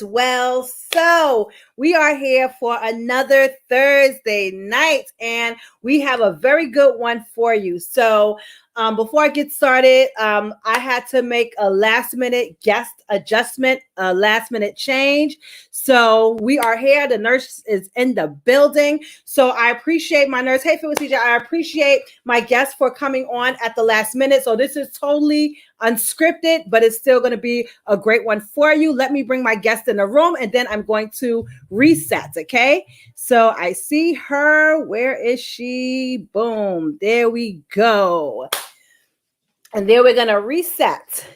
Well, so we are here for another Thursday night, and we have a very good one for you. So before I get started, I had to make a last minute guest adjustment, a last minute change. So we are here. The nurse is in the building. So I appreciate my nurse. Hey, Phyllis CJ, I appreciate my guest for coming on at the last minute. So this is totally unscripted, but it's still going to be a great one for you. Let me bring my guest in the room, and then I'm going to reset. Okay. So I see her. Where is she? Boom. There we go. And then we're going to reset.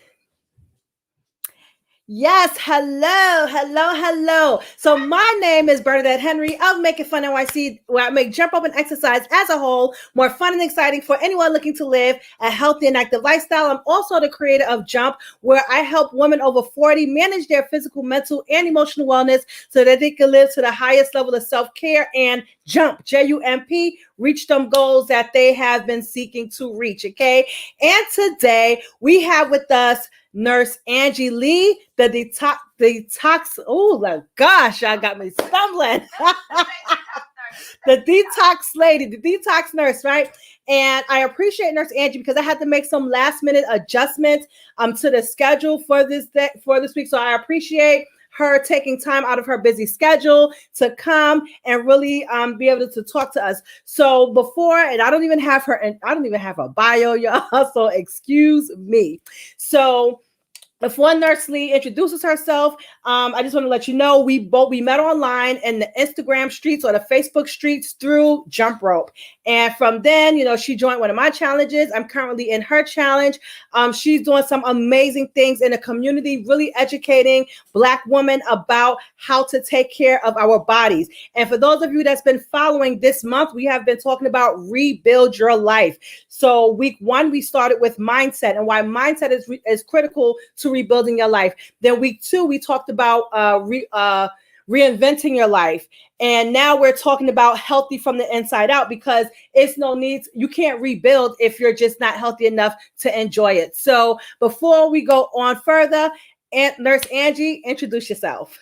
Yes, hello. So my name is Bernadette Henry of Make It Fun NYC, where I make jump rope and exercise as a whole more fun and exciting for anyone looking to live a healthy and active lifestyle. I'm also the creator of J.U.M.P, where I help women over 40 manage their physical, mental, and emotional wellness so that they can live to the highest level of self-care and J.U.M.P, J-U-M-P, reach them goals that they have been seeking to reach, okay? And today we have with us Nurse Angie Lee, the detox. Oh my gosh, y'all got me stumbling. The detox lady, the detox nurse, right? And I appreciate Nurse Angie because I had to make some last minute adjustments to the schedule for this week. So I appreciate her taking time out of her busy schedule to come and really be able to talk to us. So before, and I don't even have her bio, y'all. So excuse me. So before Nurse Lee introduces herself, I just want to let you know we met online in the Instagram streets or the Facebook streets through Jump Rope. And from then, she joined one of my challenges. I'm currently in her challenge. She's doing some amazing things in the community, really educating Black women about how to take care of our bodies. And for those of you that's been following this month, we have been talking about rebuild your life. So week 1, we started with mindset and why mindset is critical to rebuilding your life. Then week 2, we talked about reinventing your life. And now we're talking about healthy from the inside out because it's no need. You can't rebuild if you're just not healthy enough to enjoy it. So before we go on further, Nurse Angie, introduce yourself.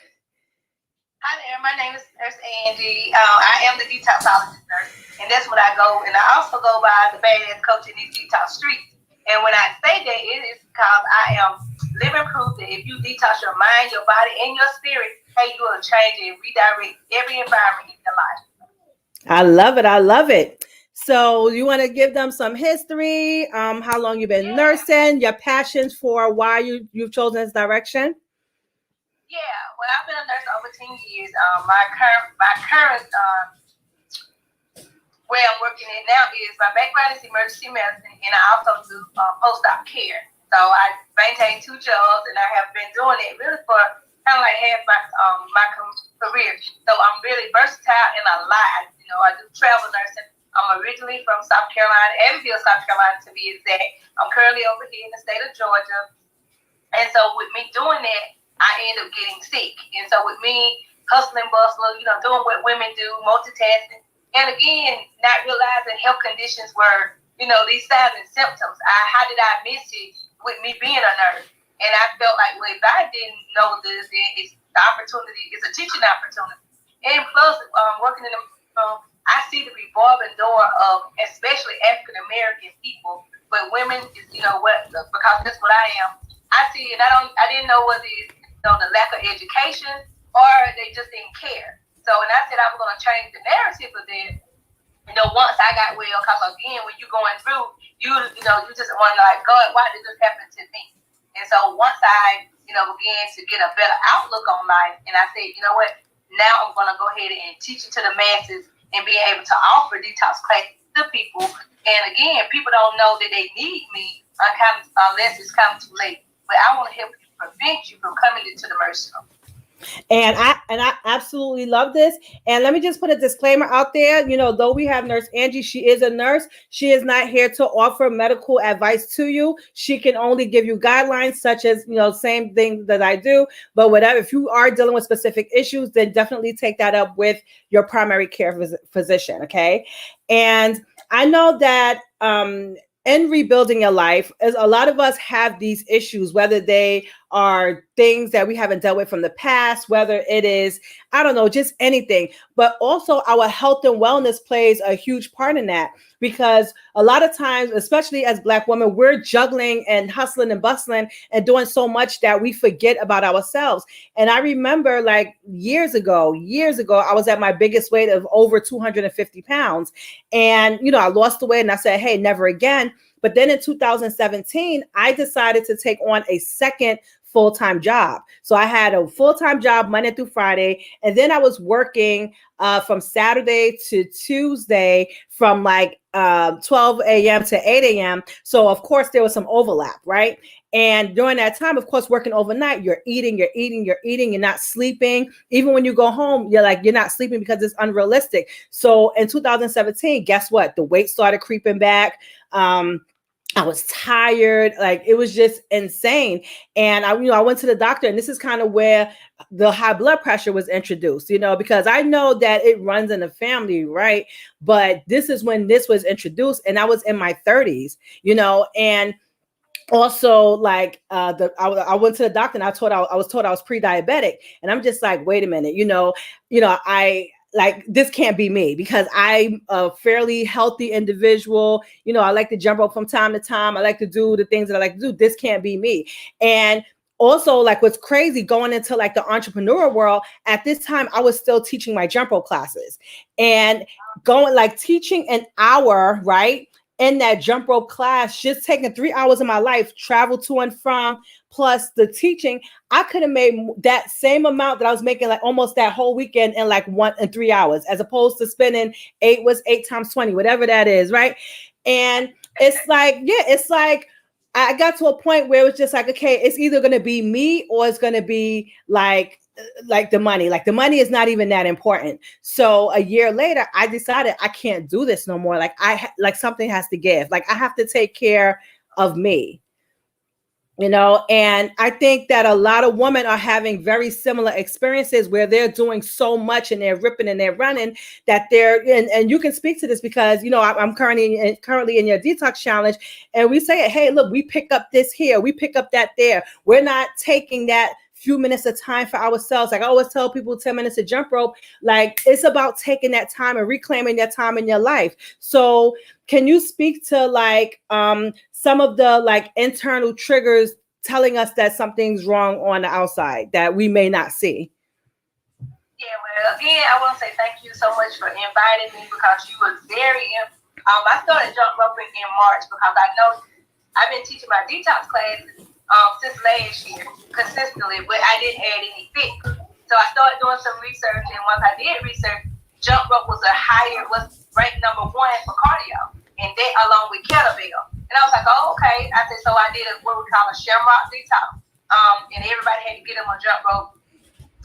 Hi there, my name is Nurse Angie. I am the detoxologist nurse, and that's what I go. And I also go by the badass coach in these detox streets. And when I say that, it is because I am living proof that if you detox your mind, your body, and your spirit, hey, you will change and redirect every environment in your life. I love it. So you want to give them some history, how long you've been nursing, your passions for why you've chosen this direction? Yeah, well, I've been a nurse over 10 years. My current where I'm working in now is my background is emergency medicine, and I also do post-op care. So I maintain 2 jobs, and I have been doing it really for kind of like half my career. So I'm really versatile in a lot. I do travel nursing. I'm originally from South Carolina, Evansville, South Carolina to be exact. I'm currently over here in the state of Georgia. And so with me doing that, I end up getting sick. And so with me hustling, bustling, doing what women do, multitasking, and again, not realizing health conditions were, these signs and symptoms. How did I miss it with me being a nurse? And I felt like, well, if I didn't know this, then it's the opportunity, it's a teaching opportunity. And plus, working in the, I see the revolving door of especially African-American people, but women is, because that's what I am. I see, and I didn't know whether it's, the lack of education or they just didn't care. So, and I said I was going to change the narrative of that, once I got well, because again, when you're going through, you just want to like, God, why did this happen to me? And so once I, began to get a better outlook on life, and I said, you know what, now I'm going to go ahead and teach it to the masses and be able to offer detox classes to people. And again, people don't know that they need me unless it's come too late. But I want to help you prevent you from coming into the mercy home. And I absolutely love this. And let me just put a disclaimer out there. Though we have Nurse Angie, she is a nurse. She is not here to offer medical advice to you. She can only give you guidelines such as, same thing that I do. But whatever, if you are dealing with specific issues, then definitely take that up with your primary care physician. Okay. And I know that, in rebuilding your life, as a lot of us have these issues, whether they are things that we haven't dealt with from the past, whether it is, I don't know, just anything. But also our health and wellness plays a huge part in that, because a lot of times, especially as Black women, we're juggling and hustling and bustling and doing so much that we forget about ourselves. And I remember like years ago, I was at my biggest weight of over 250 pounds. And, you know, I lost the weight and I said, hey, never again. But then in 2017, I decided to take on a second full-time job. So I had a full-time job Monday through Friday. And then I was working from Saturday to Tuesday from like 12 a.m. to 8 a.m. So of course there was some overlap, right? And during that time, of course, working overnight, you're eating, you're not sleeping. Even when you go home, you're not sleeping because it's unrealistic. So in 2017, guess what? The weight started creeping back. I was tired. Like, it was just insane. And I went to the doctor, and this is kind of where the high blood pressure was introduced, because I know that it runs in the family, right? But this is when this was introduced, and I was in my 30s, and also like I went to the doctor, and I was told I was pre-diabetic, and I'm just like, wait a minute, I like, this can't be me, because I'm a fairly healthy individual. I like to jump rope from time to time. I like to do the things that I like to do. This can't be me. And also, like, what's crazy, going into like the entrepreneur world at this time, I was still teaching my jump rope classes, and going like teaching an hour, right? In that jump rope class, just taking 3 hours of my life, travel to and from, plus the teaching, I could have made that same amount that I was making like almost that whole weekend in like 3 hours, as opposed to spending 8 times 20, whatever that is, right? And it's like I got to a point where it was just like, okay, it's either going to be me or it's going to be like the money. Like, the money is not even that important. So a year later, I decided I can't do this no more. Like something has to give. Like, I have to take care of me. And I think that a lot of women are having very similar experiences, where they're doing so much and they're ripping and they're running, that and you can speak to this, because, I'm currently in your detox challenge, and we say, hey, look, we pick up this here, we pick up that there. We're not taking that few minutes of time for ourselves. Like I always tell people, 10 minutes of jump rope, like, it's about taking that time and reclaiming that time in your life. So can you speak to like some of the like internal triggers telling us that something's wrong on the outside that we may not see? Yeah, well, again, I want to say thank you so much for inviting me, because you were very I started jump roping in March, because I know I've been teaching my detox class since last year consistently, but I didn't add any fit. So I started doing some research, and once I did research, jump rope was ranked number 1 for cardio, and that along with kettlebell. And I was like, oh, okay. I said, so I did what we call a shamrock detox, and everybody had to get them a jump rope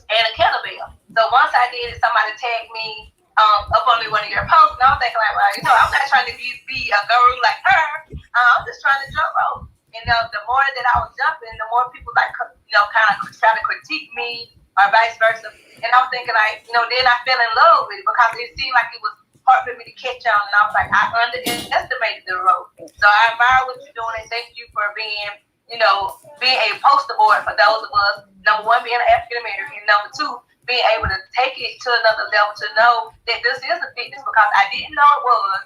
and a kettlebell. So once I did it, somebody tagged me up on one of your posts, and I was thinking like, well, I'm not trying to be a guru like her. I'm just trying to jump rope. And the more that I was jumping, the more people kind of try to critique me or vice versa. And I was thinking like, then I fell in love with it, because it seemed like it was hard for me to catch on. And I was like, I underestimated the rope. So I admire what you're doing, and thank you for being a poster board for those of us. Number 1, being an African American. Number 2, being able to take it to another level, to know that this is a fitness, because I didn't know it was.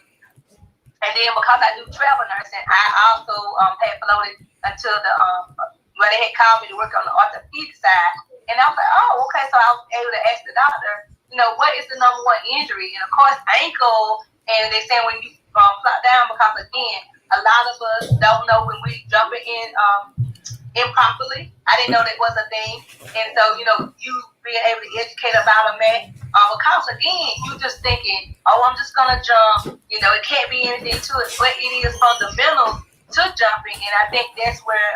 And then because I do travel nursing, I also had floated until where they had called me to work on the orthopedic side. And I was like, oh, okay. So I was able to ask the doctor, what is the number 1 injury? And of course, ankle. And they say when you flop down, because again, a lot of us don't know when we jumping in improperly. I didn't know that was a thing. And so, you being able to educate about a mat, because again, you just thinking, oh, I'm just gonna jump. It can't be anything to it, but it is fundamentals to jumping. And I think that's where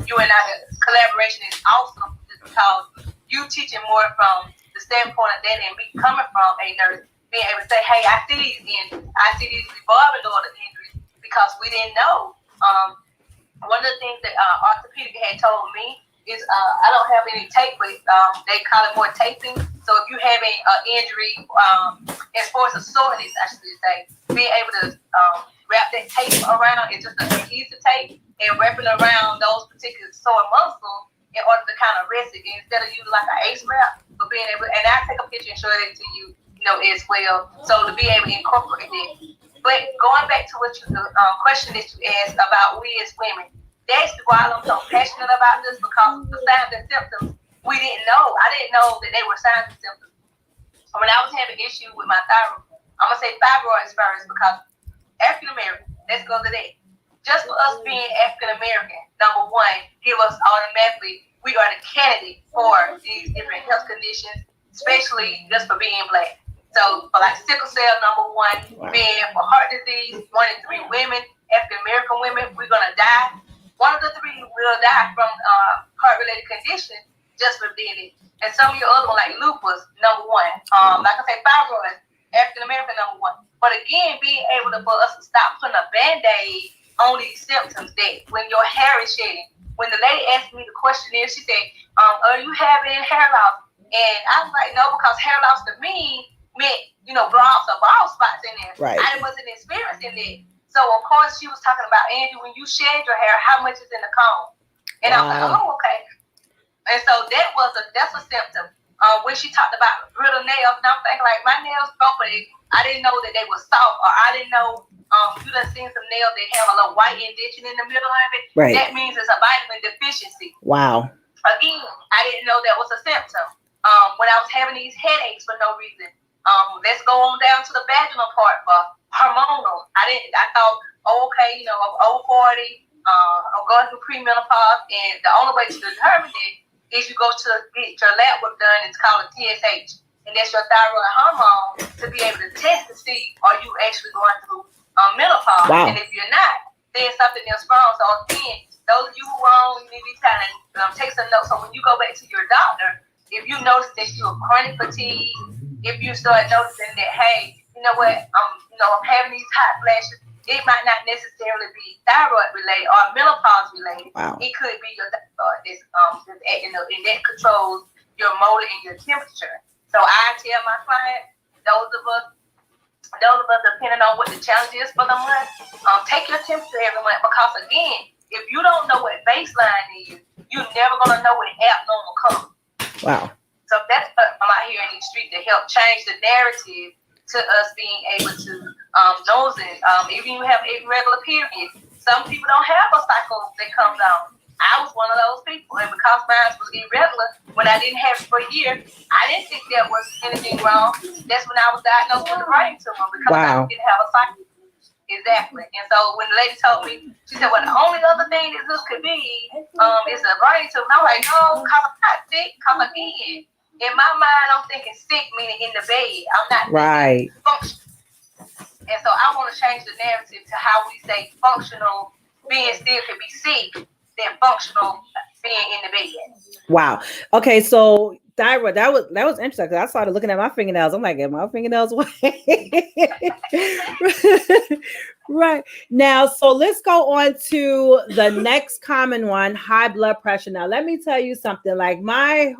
you and I, the collaboration is awesome, because you teaching more from the standpoint of that, and me coming from a nurse, being able to say, hey, I see these injuries, I see these revolving door injuries, because we didn't know. One of the things that orthopedic had told me is I don't have any tape, but they call it more taping. So if you have an injury, as far as a soreness, I should say, being able to wrap that tape around is just an adhesive tape, and wrapping around those particular sore muscles in order to kind of rest it instead of using like an ACE wrap, but being able, and I'll take a picture and show it to you, as well. So to be able to incorporate it. But going back to what the question that you asked about we as women, that's why I'm so passionate about this, because the signs and symptoms, we didn't know. I didn't know that they were signs and symptoms. When I was having issue with my thyroid, I'm going to say fibroids first, because African American, let's go to that. Just for us being African American, number one, give us automatically, we are the candidate for these different health conditions, especially just for being Black. So for like sickle cell, number one, being for heart disease, 1 in 3 women, African American women, we're going to die. 1 of the 3 will die from heart-related conditions just for being it. And some of your other ones, like lupus, number one. Like I say, fibroids, African American, number one. But again, being able for us to stop putting a Band-Aid on these symptoms, that when your hair is shedding. When the lady asked me the question, she said, are you having hair loss? And I was like, no, because hair loss to me meant, blobs or bald spots in there. Right. I wasn't experiencing it. So, of course, she was talking about, Angie, when you shed your hair, how much is in the comb? And I was like, oh, okay. And so that's a symptom. When she talked about brittle nails, and I'm thinking like my nails open, I didn't know that they were soft, or I didn't know you done seen some nails that have a little white indentation in the middle of it. Right. That means it's a vitamin deficiency. Wow. Again, I didn't know that was a symptom. When I was having these headaches for no reason. Let's go on down to the vaginal part for hormonal. I thought, okay, I'm over 40, I'm going through premenopause, and the only way to determine it is you go to get your lab work done. It's called a TSH, and that's your thyroid hormone, to be able to test to see are you actually going through menopause. Wow. And if you're not, then something else wrong. So again, those of you who are on, you need to kind of take some notes. So when you go back to your doctor, if you notice that you're chronic fatigue, if you start noticing that, hey, you know what, I'm having these hot flashes, it might not necessarily be thyroid related or menopause related. Wow. It could be your thyroid that's acting up, and that controls your motor and your temperature. So I tell my client, those of us depending on what the challenge is for the month, take your temperature every month, because again, if you don't know what baseline is, you're never gonna know what abnormal comes. Wow. So that's what I'm out here in the street to help change the narrative to us being able to nose it. Even you have irregular periods. Some people don't have a cycle that comes on. I was one of those people, and because mine was irregular, when I didn't have it for a year, I didn't think there was anything wrong. That's when I was diagnosed with a brain tumor, because I didn't have a cycle. Exactly. And so when the lady told me, she said, well, the only other thing that this could be is a brain tumor. And I'm like, no, because I'm not sick. Because again, in my mind, I'm thinking sick, meaning in the bed. I'm not thinking functional. And so I want to change the narrative to how we say functional being still can be sick than functional being in the bed. Wow. Okay, so thyroid, that was interesting, because I started looking at my fingernails. I'm like, are my fingernails white? Right. Now, so let's go on to the next common one, high blood pressure. Now, let me tell you something. Like my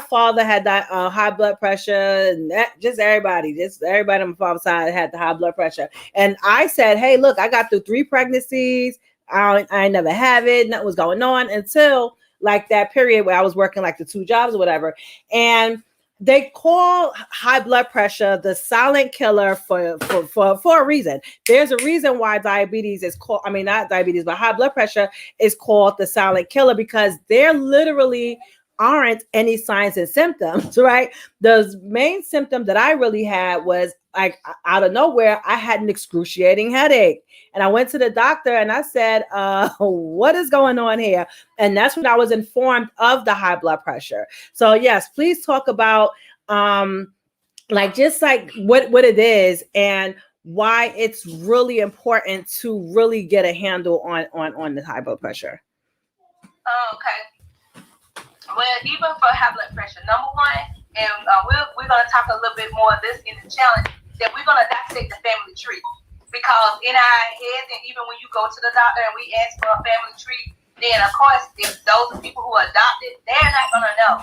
father had that high blood pressure, and just everybody on my father's side had the high blood pressure. And I said, hey, look, I got through 3 pregnancies. I never have it. Nothing was going on until like that period where I was working like the 2 jobs or whatever. And they call high blood pressure the silent killer for a reason. There's a reason why diabetes is called, not diabetes, but high blood pressure is called the silent killer, because there literally aren't any signs and symptoms, right? The main symptom that I really had was like out of nowhere, I had an excruciating headache. And I went to the doctor and I said, what is going on here? And that's when I was informed of the high blood pressure. So yes, please talk about what it is and why it's really important to really get a handle on the high blood pressure. Okay. Well, even for high blood pressure, number one, and we're going to talk a little bit more of this in the challenge, that we're going to dissect the family tree. Because in our heads, and even when you go to the doctor and we ask for a family tree, then of course, if those are people who are adopted, they're not going to know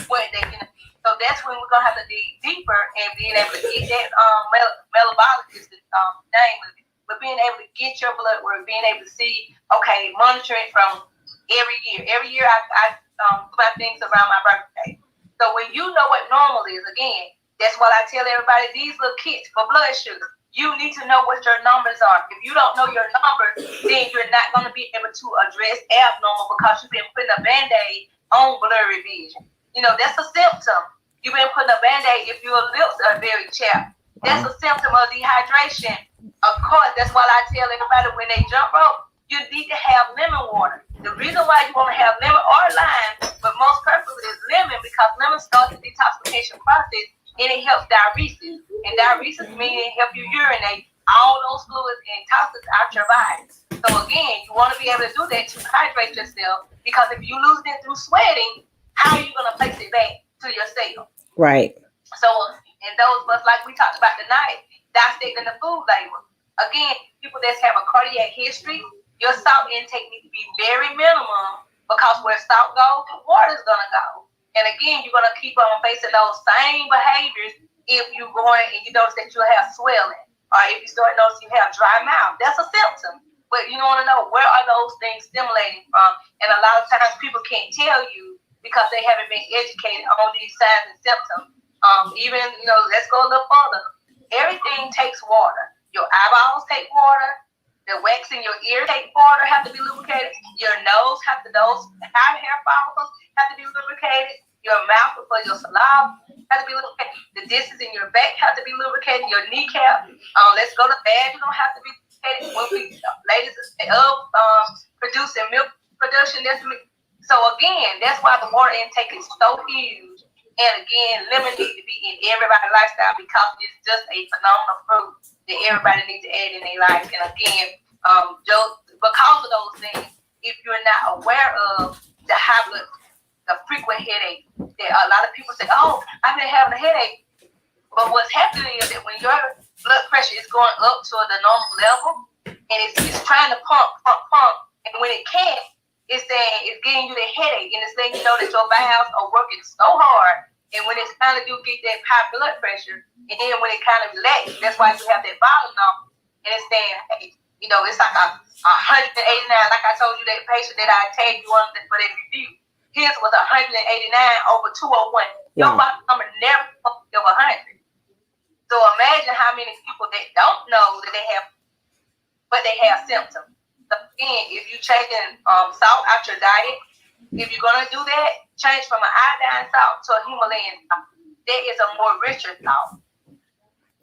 what they can. So that's when we're going to have to dig deeper and being able to get that metabolic is the name of it. But being able to get your blood work, being able to see, okay, monitor it from every year. Every year I my things around my birthday. So when you know what normal is, again, that's what I tell everybody, these little kits for blood sugar. You need to know what your numbers are. If you don't know your numbers, then you're not going to be able to address abnormal because you've been putting a Band-Aid on blurry vision. You know, that's a symptom. You've been putting a Band-Aid if your lips are very chapped. That's a symptom of dehydration. Of course, that's why I tell everybody when they jump rope, you need to have lemon water. The reason why you want to have lemon or lime, but most preferably is lemon because lemon starts the detoxification process and it helps diuresis. And diuresis means it helps you urinate all those fluids and toxins out your body. So again, you want to be able to do that to hydrate yourself because if you lose it through sweating, how are you going to place it back to your cell? Right. So in those books, like we talked about tonight, dissecting the food label. Again, people that have a cardiac history, your salt intake needs to be very minimum because where salt goes, water's going to go. And again, you're going to keep on facing those same behaviors if you're going and you notice that you'll have swelling. Or if you start noticing you have dry mouth, that's a symptom. But you want to know where are those things stimulating from? And a lot of times people can't tell you because they haven't been educated on these signs and symptoms. Even, let's go a little further. Everything takes water. Your eyeballs take water. The wax in your ear take water, have to be lubricated. Your nose those hair follicles have to be lubricated. Your mouth before your saliva has to be lubricated. The discs in your back have to be lubricated. Your kneecap. Let's go to bed. You don't have to be lubricated. When we ladies producing milk production, so again, that's why the water intake is so huge. And again, lemon needs to be in everybody's lifestyle because it's just a phenomenal fruit that everybody needs to add in their life. And again, because of those things, if you're not aware of the high blood, the frequent headache, that a lot of people say, "Oh, I've been having a headache," but what's happening is that when your blood pressure is going up to the normal level, and it's trying to pump, and when it can't, it's saying it's getting you the headache, and it's letting you know that your valves are working so hard. And when it's kind of do get that high blood pressure, and then when it kind of relaxes, that's why you have that bottom number. And it's saying, hey, it's like a 189. Like I told you that patient that I tagged you on for that review. His was 189 over 201. Your bottom number never over 100. So imagine how many people that don't know that they have, but they have symptoms. So again, if you're changing salt out your diet, if you're gonna do that, change from an iodine salt to a Himalayan salt. That is a more richer salt.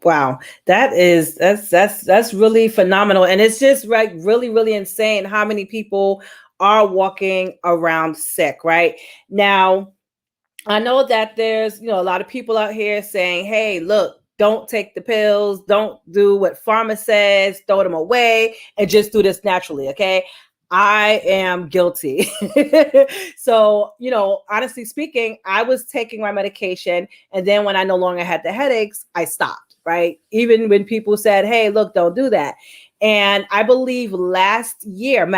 Wow, that's really phenomenal, and it's just like really, really insane how many people are walking around sick. Right now, I know that there's a lot of people out here saying, "Hey, look, don't take the pills, don't do what pharma says, throw them away, and just do this naturally." Okay. I am guilty. So, honestly speaking, I was taking my medication. And then when I no longer had the headaches, I stopped, right? Even when people said, "Hey, look, don't do that." And I believe last year, in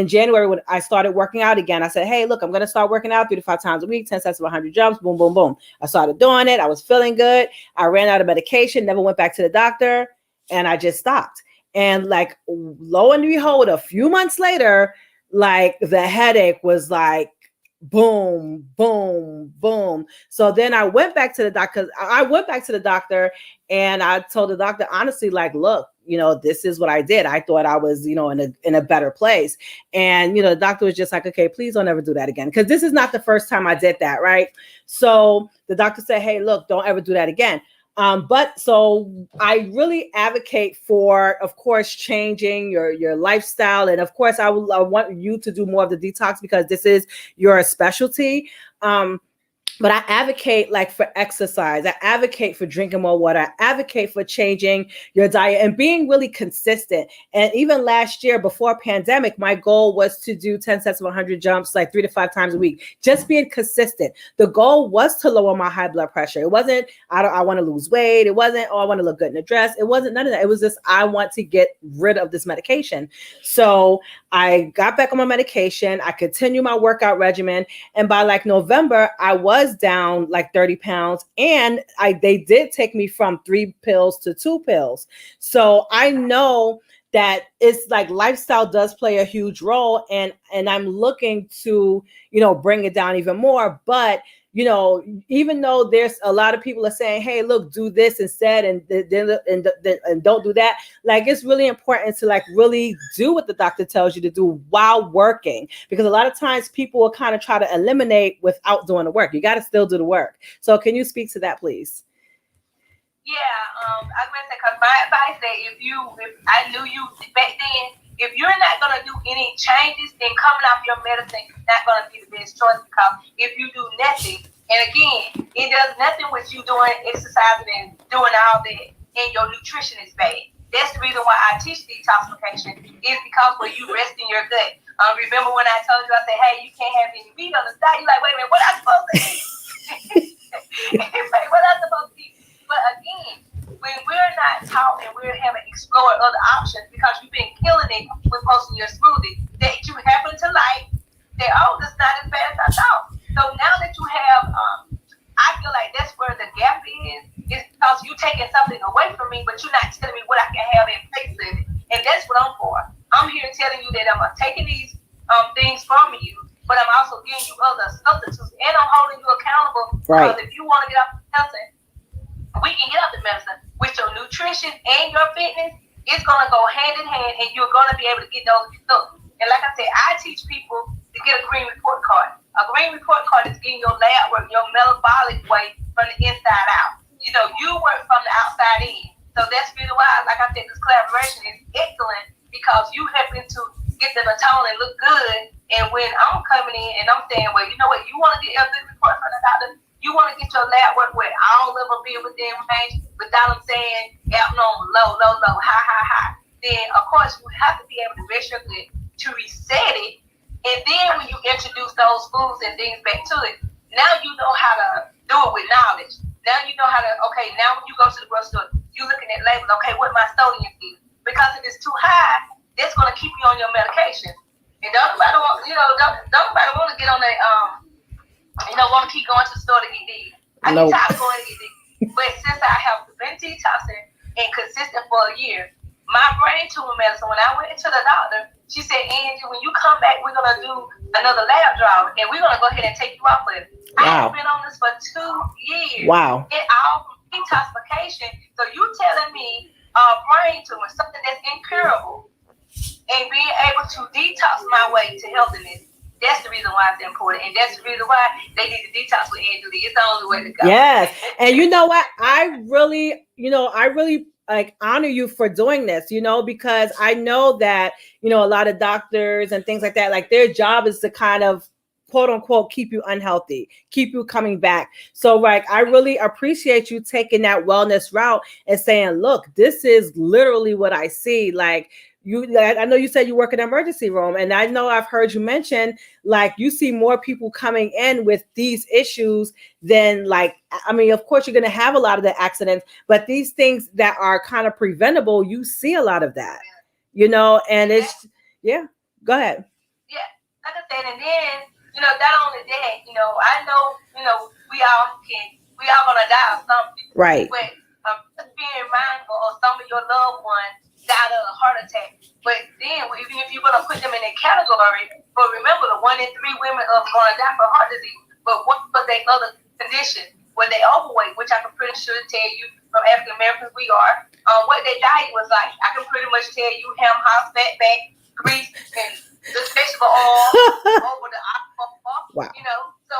January, when I started working out again, I said, "Hey, look, I'm going to start working out 3 to 5 times a week, 10 sets of 100 jumps, boom, boom, boom." I started doing it. I was feeling good. I ran out of medication, never went back to the doctor, and I just stopped. And like, lo and behold, a few months later, like the headache was like, boom, boom, boom. So then I went back to the doctor. And I told the doctor, honestly, like, look, this is what I did. I thought I was, in a better place. And, the doctor was just like, "Okay, please don't ever do that again." Because this is not the first time I did that. Right. So the doctor said, "Hey, look, don't ever do that again." But so I really advocate for, of course, changing your lifestyle. And of course, I want you to do more of the detox because this is your specialty. But I advocate for exercise. I advocate for drinking more water. I advocate for changing your diet and being really consistent. And even last year, before pandemic, my goal was to do 10 sets of 100 jumps 3 to 5 times a week, just being consistent. The goal was to lower my high blood pressure. It wasn't, I want to lose weight. It wasn't, I want to look good in a dress. It wasn't none of that. It was just, I want to get rid of this medication. So I got back on my medication. I continued my workout regimen. And by November, I was down 30 pounds, and they did take me from 3 pills to 2 pills. So I know that it's like lifestyle does play a huge role, and I'm looking to, bring it down even more. But even though there's a lot of people are saying, hey, look, do this instead, and don't do that. Like, it's really important to like really do what the doctor tells you to do while working, because a lot of times people will kind of try to eliminate without doing the work. You got to still do the work. So can you speak to that, please? Yeah, I was gonna say, cause my advice that if I knew you back then, if you're not gonna do any changes, then coming off your medicine is not gonna be the best choice. Because if you do nothing, and again, it does nothing with you doing exercising and doing all that, and your nutrition is bad. That's the reason why I teach detoxification, is because when you rest in your gut. Remember when I told you, I said, hey, you can't have any meat on the side. You're like, wait a minute, what am I supposed to eat? What am I supposed to eat? But again, when we're not taught and we haven't explored other options, because you've been killing it with posting your smoothie that you happen to like, that, oh, that's not as bad as I thought. So now that you have, I feel like that's where the gap is because you're taking something away from me, but you're not telling me what I can have in place of it. And that's what I'm for. I'm here telling you that I'm taking these things from you, but I'm also giving you other substitutes, and I'm holding you accountable. Right. Because if you want to get off the medicine, we can get off the medicine with your nutrition and your fitness. It's going to go hand in hand, and you're going to be able to get those results. And like I said, I teach people to get a green report card. A green report card is getting your lab work, your metabolic weight from the inside out. You work from the outside in. So that's really why, like I said, this collaboration is excellent, because you helping to get them a tone and look good. And when I'm coming in and I'm saying, well, you know what, you want to get a good report from the doctor, you want to get your lab work where all of them be within range without them saying abnormal, low, high. Then, of course, you have to be able to rest your gut to reset it. And then when you introduce those foods and things back to it, now you know how to do it with knowledge. Now you know how to, okay, now when you go to the grocery store, you're looking at labels, okay, what my sodium is. Because if it's too high, that's going to keep you on your medication. And don't nobody want, don't nobody want to get on that, want to keep going to the store to get these. I get tired of going to get these. But since I have been detoxing and consistent for a year, my brain tumor medicine, when I went to the doctor, she said, Angie, when you come back, we're going to do another lab draw, and we're going to go ahead and take you off of it. Wow. I have been on this for 2 years. Wow. It all from detoxification. So you telling me brain tumor, something that's incurable, and being able to detox my way to healthiness. That's the reason why it's important. And that's the reason why they need to detox with Angela. It's the only way to go. Yes. And you know what? I really like honor you for doing this, because I know that, a lot of doctors and things like that, like their job is to kind of quote unquote keep you unhealthy, keep you coming back. So like, I really appreciate you taking that wellness route and saying, look, this is literally what I see. Like, I know you said you work in an emergency room, and I know I've heard you mention like you see more people coming in with these issues than like, I mean, of course you're going to have a lot of the accidents, but these things that are kind of preventable, you see a lot of that, and it's, yeah, go ahead. Yeah, like I said, and then, not only that, I know, we all gonna die of something. Right. But just being mindful of some of your loved ones died of a heart attack. But then, even if you're going to put them in a category, but remember, the 1 in 3 women are going to die from heart disease. But what was their other condition? Were they overweight, which I can pretty sure tell you from African Americans we are. What their diet was like, I can pretty much tell you ham hocks, fat back, grease, and just vegetable oil over the olive oil. Wow. So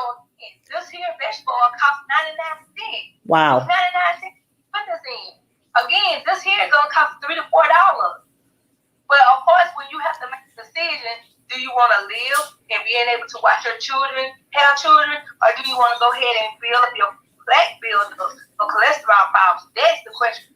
this here vegetable oil costs 99 cents. Wow. 99 cents. Put this in. Again, this here is gonna cost $3 to $4. But of course, when you have to make a decision, do you want to live and being able to watch your children have children, or do you want to go ahead and build up your plaque build or cholesterol problems? That's the question.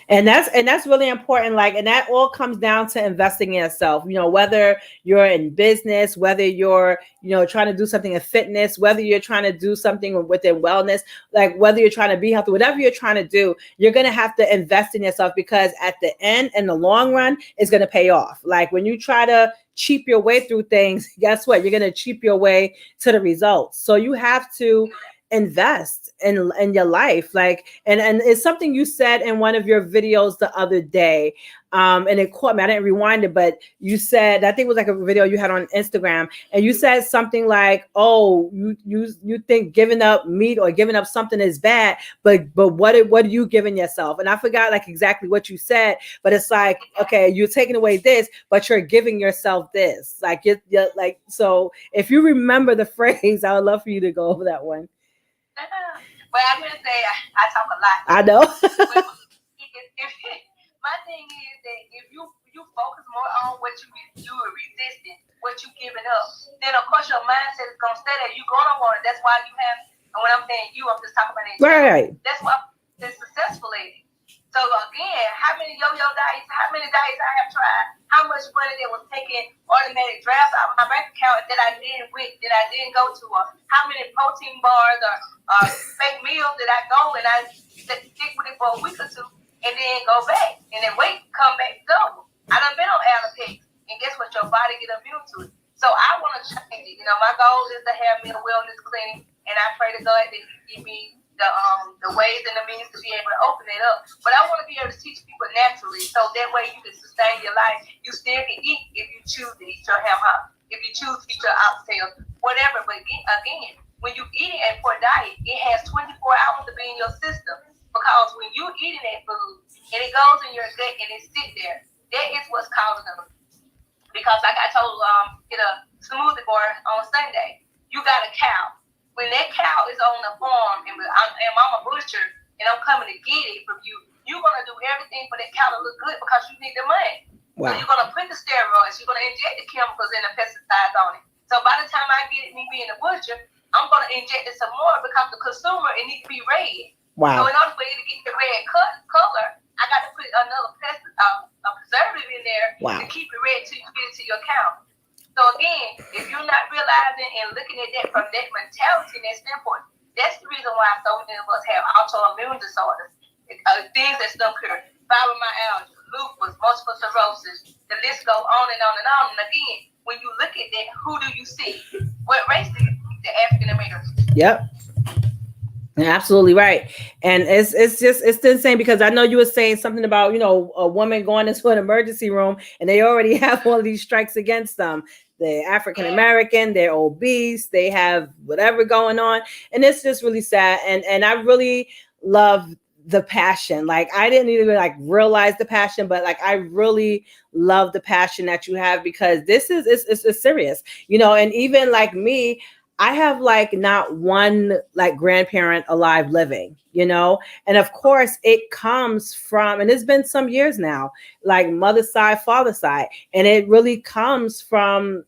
And that's really important. Like, and that all comes down to investing in yourself, whether you're in business, whether you're, trying to do something in fitness, whether you're trying to do something within wellness, like whether you're trying to be healthy, whatever you're trying to do, you're going to have to invest in yourself, because at the end, in the long run, it's going to pay off. Like when you try to cheap your way through things, guess what? You're going to cheap your way to the results. So you have to invest in your life. Like, and it's something you said in one of your videos the other day. And it caught me. I didn't rewind it, but you said, I think it was like a video you had on Instagram, and you said something like, "Oh, you think giving up meat or giving up something is bad, but what are you giving yourself?" And I forgot like exactly what you said, but it's like, okay, you're taking away this, but you're giving yourself this. Like you're like, so if you remember the phrase, I would love for you to go over that one. Well, I'm gonna say I talk a lot. I know. My thing is that if you focus more on what you are resisting, what you giving up, then of course your mindset is gonna stay there. You gonna want it. That's why you have. And when I'm saying you, I'm just talking about it. Right. That's why I'm successful at it. So again, how many yo-yo diets? How many diets I have tried? How much money that was taking automatic drafts out of my bank account that I didn't go to? Or how many protein bars or fake meals that I go and I stick with it for a week or two and then go back and then come back double. I done been on Allopex, and guess what? Your body get immune to it. So I want to change it. You know, my goal is to have me a wellness clinic, and I pray to God that He give me the ways and the means to be able to open it up. But I want to be able to teach people naturally, so that way you can sustain your life. You still can eat if you choose to eat your ham hock, if you choose to eat your oxtails, whatever. But again, when you eat it at for diet, it has 24 hours to be in your system. Because when you eating that food and it goes in your gut and it sits there, that is what's causing them. Because like I told get a smoothie bar on Sunday, you got a cow. When that cow is on the farm and I'm a butcher and I'm coming to get it from you, you're gonna do everything for that cow to look good because you need the money. Wow. So you're gonna put the steroids, you're gonna inject the chemicals and the pesticides on it. So by the time I get it, me being a butcher, I'm gonna inject it some more because the consumer, it needs to be red. Wow. So in order for you to get the red color, I got to put another a preservative in there to keep it red till you get it to your cow. So again, if you're not realizing and looking at that from that mentality and that standpoint, that's the reason why so many of us have autoimmune disorders, things that don't cure, fibromyalgia, lupus, multiple sclerosis. The list goes on and on and on. And again, when you look at that, who do you see? What race do you see? The African Americans. Yep. Absolutely right. And it's insane because I know you were saying something about, you know, a woman going into an emergency room and they already have all of these strikes against them. They're African American, they're obese, they have whatever going on. And it's just really sad. And I really love the passion. Like I didn't even like realize the passion, but like I really love the passion that you have because this is it's serious, you know. And even like me, I have like not one like grandparent alive living, you know, and of course it comes from, and it's been some years now, like mother's side, father's side, and it really comes from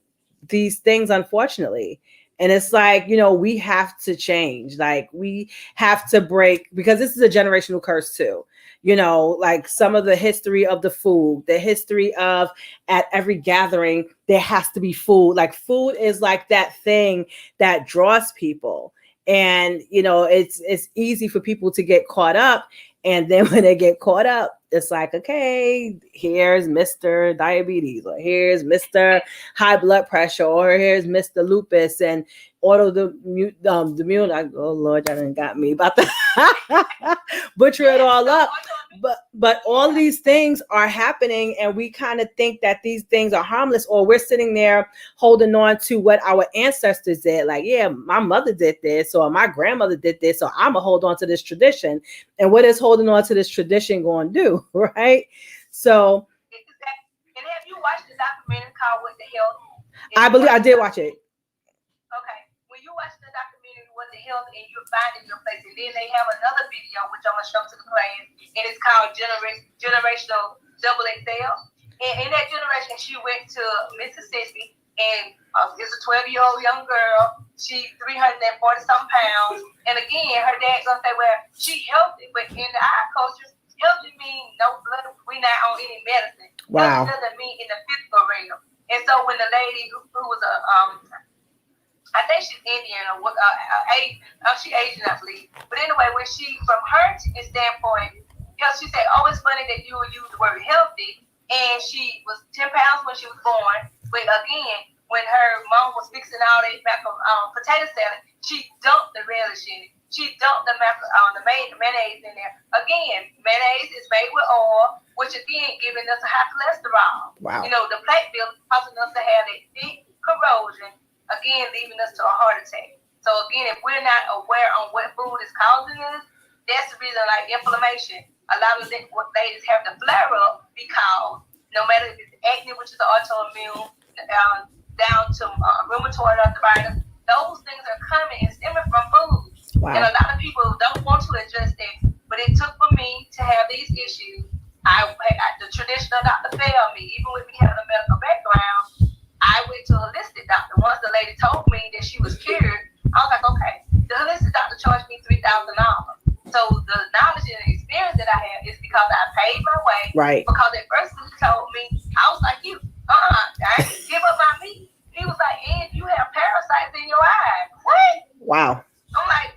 these things, unfortunately. And it's like, you know, we have to change, like we have to break, because this is a generational curse too. You know, like some of the history of the food, the history of at every gathering, there has to be food. Like food is like that thing that draws people. And, you know, it's easy for people to get caught up. And then when they get caught up, it's like, okay, here's Mr. Diabetes, or here's Mr. High blood pressure, or here's Mr. Lupus, and the immune. Oh Lord, y'all done got me about to butcher it all up. But all these things are happening, and we kind of think that these things are harmless, or we're sitting there holding on to what our ancestors did. Like, yeah, my mother did this, or my grandmother did this, so I'm gonna hold on to this tradition. And what is holding on to this tradition going to do, right? So, and have you watched the documentary called "What the Health"? I did watch it. Okay, when you watch the documentary "What the Health" and you're finding your place, and then they have another video which I'm gonna show to the class, and it's called Generational XXL. And in that generation, she went to Mississippi, and it's a 12-year-old young girl. She's 340 some pounds, and again, her dad gonna say, "Well, she healthy," but in our culture, healthy means no blood. We not on any medicine. Wow. Healthy doesn't mean in the physical realm. And so when the lady who was a I think she's Indian or she Asian, I believe. But anyway, when she, from her standpoint, you know, she said, "Oh, it's funny that you would use the word healthy," and she was 10 pounds when she was born. But again, when her mom was fixing all that potato salad, she dumped the relish in it. She dumped the mayonnaise in there. Again, mayonnaise is made with oil, which again giving us a high cholesterol. Wow. The plate bill causing us to have that deep corrosion, again leaving us to a heart attack. So again, if we're not aware on what food is causing us, that's the reason, like inflammation. A lot of ladies have the flare up because no matter if it's acne, which is an autoimmune, down to rheumatoid arthritis, those things are coming and stemming from food. Wow. And a lot of people don't want to address that, but it took for me to have these issues. The traditional doctor failed me, even with me having a medical background. I went to a holistic doctor. Once the lady told me that she was cured, I was like, okay. The holistic doctor charged me $3,000. So the knowledge and experience that I have is because I paid my way. Right. Because at first he told me, I was like, I ain't give up my meat. He was like, and you have parasites in your eye. What? Wow. I'm like,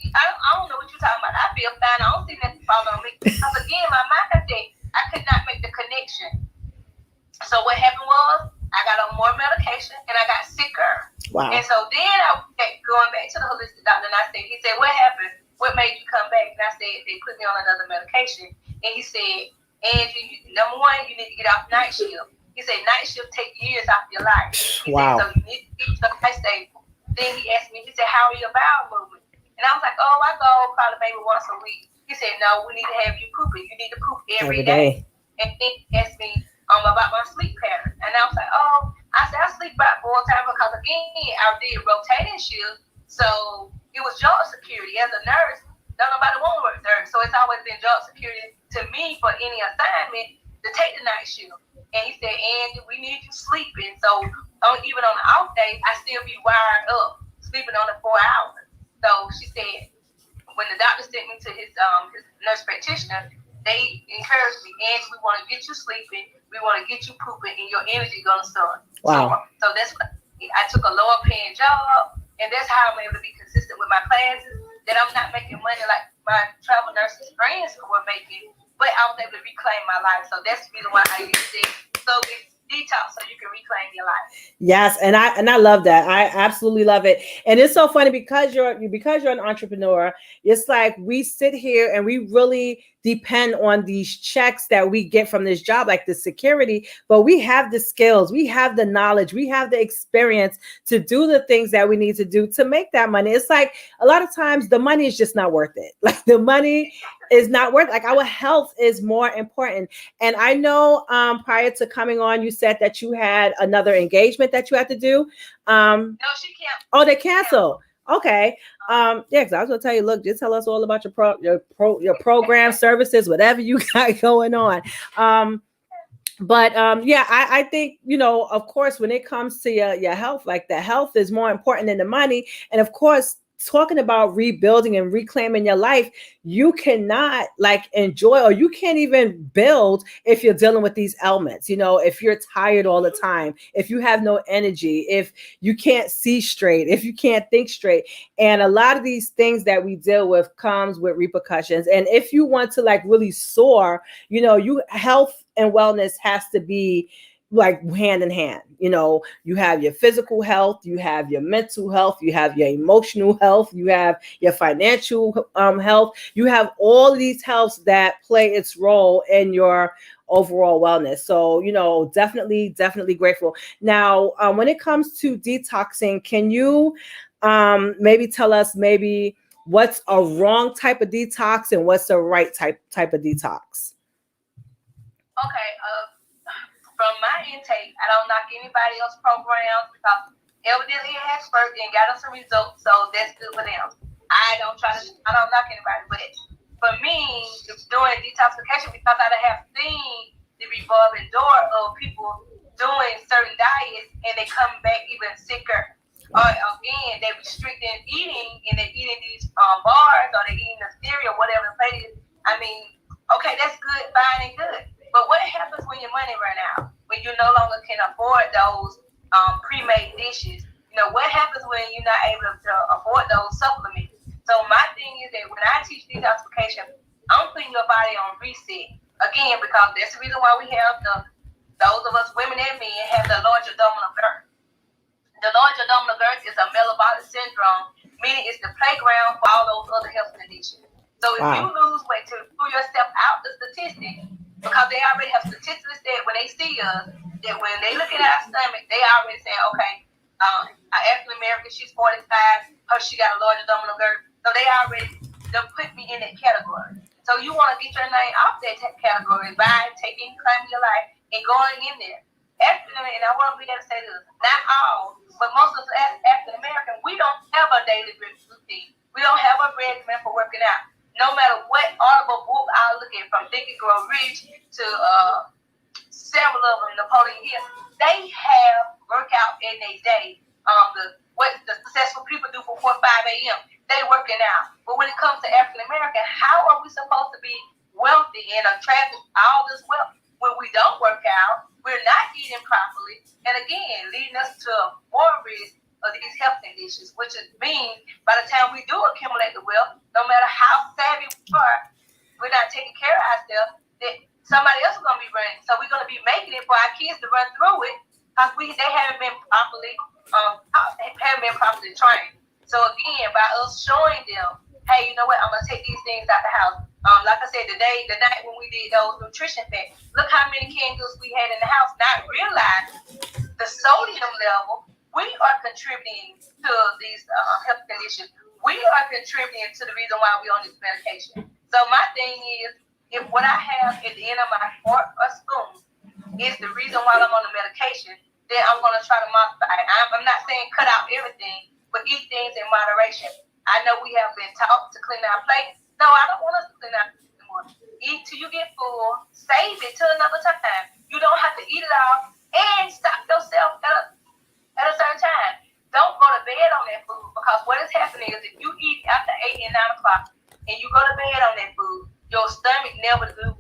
I don't know what you're talking about. I feel fine. I don't see nothing falling on me. Because again, my mind said I could not make the connection. So what happened was I got on more medication and I got sicker. Wow. And so then I kept going back to the holistic doctor and he said, what happened? What made you come back? And I said, they put me on another medication. And he said, Angie, number one, you need to get off night shift. He said, night shift take years off your life. He wow. said, so you need to get your life stable. Then he asked me, he said, how are your bowel movement? And I was like, oh, I go probably maybe once a week. He said, no, we need to have you pooping. You need to poop every day. And then he asked me about my sleep pattern. And I was like, oh, I said, I sleep about 4 times because, again, I did rotating shifts. So it was job security. As a nurse, nobody want to work there. So it's always been job security to me for any assignment to take the night shift. And he said, Angie, we need you sleeping. So even on the off day, I still be wired up, sleeping on the 4 hours. So she said, when the doctor sent me to his nurse practitioner, they encouraged me, Angie, we want to get you sleeping, we want to get you pooping, and your energy gonna start. Wow. So that's what I took a lower paying job, and that's how I'm able to be consistent with my classes. That I'm not making money like my travel nurses friends who were making, but I was able to reclaim my life. So that's the reason why I used it. So it's detox so you can reclaim your life. Yes, and I love that. I absolutely love it. And it's so funny because you're an entrepreneur. It's like we sit here and we really depend on these checks that we get from this job, like the security, but we have the skills, we have the knowledge, we have the experience to do the things that we need to do to make that money. It's like a lot of times the money is just not worth it. Like the money is not worth it. Like our health is more important. And I know prior to coming on, you said that you had another engagement that you had to do. No, she can't. Oh, they canceled. Okay. Yeah, because I was gonna tell you, look, just tell us all about your program services, whatever you got going on. Yeah, I think, of course, when it comes to your health, like the health is more important than the money. And of course, talking about rebuilding and reclaiming your life, you cannot enjoy, or you can't even build if you're dealing with these ailments. If you're tired all the time, if you have no energy, if you can't see straight, if you can't think straight. And a lot of these things that we deal with comes with repercussions. And if you want to really soar, health and wellness has to be hand in hand. You have your physical health, you have your mental health, you have your emotional health, you have your financial health, you have all these healths that play its role in your overall wellness. So, definitely grateful. Now, when it comes to detoxing, can you maybe tell us what's a wrong type of detox and what's the right type of detox? Okay, from my intake, I don't knock anybody else's programs because evidently it has worked and got us some results, so that's good for them. I don't knock anybody, but for me, doing detoxification, because I have seen the revolving door of people doing certain diets and they come back even sicker. Or again, they're restricting eating and they're eating these bars or they're eating the cereal, whatever the plate is. I mean, okay, that's good, fine and good. But what happens when your money run out? When you no longer can afford those pre-made dishes? What happens when you're not able to afford those supplements? So my thing is that when I teach detoxification, I'm putting your body on reset. Again, because that's the reason why we have those of us women and men have the large abdominal girth. The large abdominal girth is a metabolic syndrome, meaning it's the playground for all those other health conditions. So if you lose weight to pull yourself out the statistic, because they already have statistically said when they see us, that when they look at our stomach, they already saying, okay, African American, she's 45, she got a large abdominal girth. So they already put me in that category. So you want to get your name off that category by taking Claim Your Life and going in there. African American, and I want to be able to say this, not all, but most of us as African American, we don't have a daily routine. We don't have a regimen for working out. No matter what audible book I look at, from Think and Grow Rich to several of them, Napoleon Hill, they have workout in their day. What the successful people do for 4 or 5 a.m. They working out. But when it comes to African American, how are we supposed to be wealthy and attract all this wealth when we don't work out? We're not eating properly, and again, leading us to more risk of these health conditions, which means by the time we do accumulate the wealth, no matter how savvy we are, we're not taking care of ourselves, that somebody else is going to be running. So we're going to be making it for our kids to run through it because they haven't been properly trained. So again, by us showing them, hey, you know what, I'm going to take these things out the house. Like I said, the night when we did those nutrition facts, look how many canned goods we had in the house, not realizing the sodium level. We are contributing to these health conditions. We are contributing to the reason why we're on this medication. So my thing is, if what I have at the end of my fork or spoon is the reason why I'm on the medication, then I'm going to try to modify it. I'm not saying cut out everything, but eat things in moderation. I know we have been taught to clean our plate. No, I don't want us to clean our plate anymore. Eat till you get full. Save it till another time. You don't have to eat it all and stop yourself at a certain time. Don't go to bed on that food, because what is happening is if you eat after 8 and 9 o'clock and you go to bed on that food, your stomach never do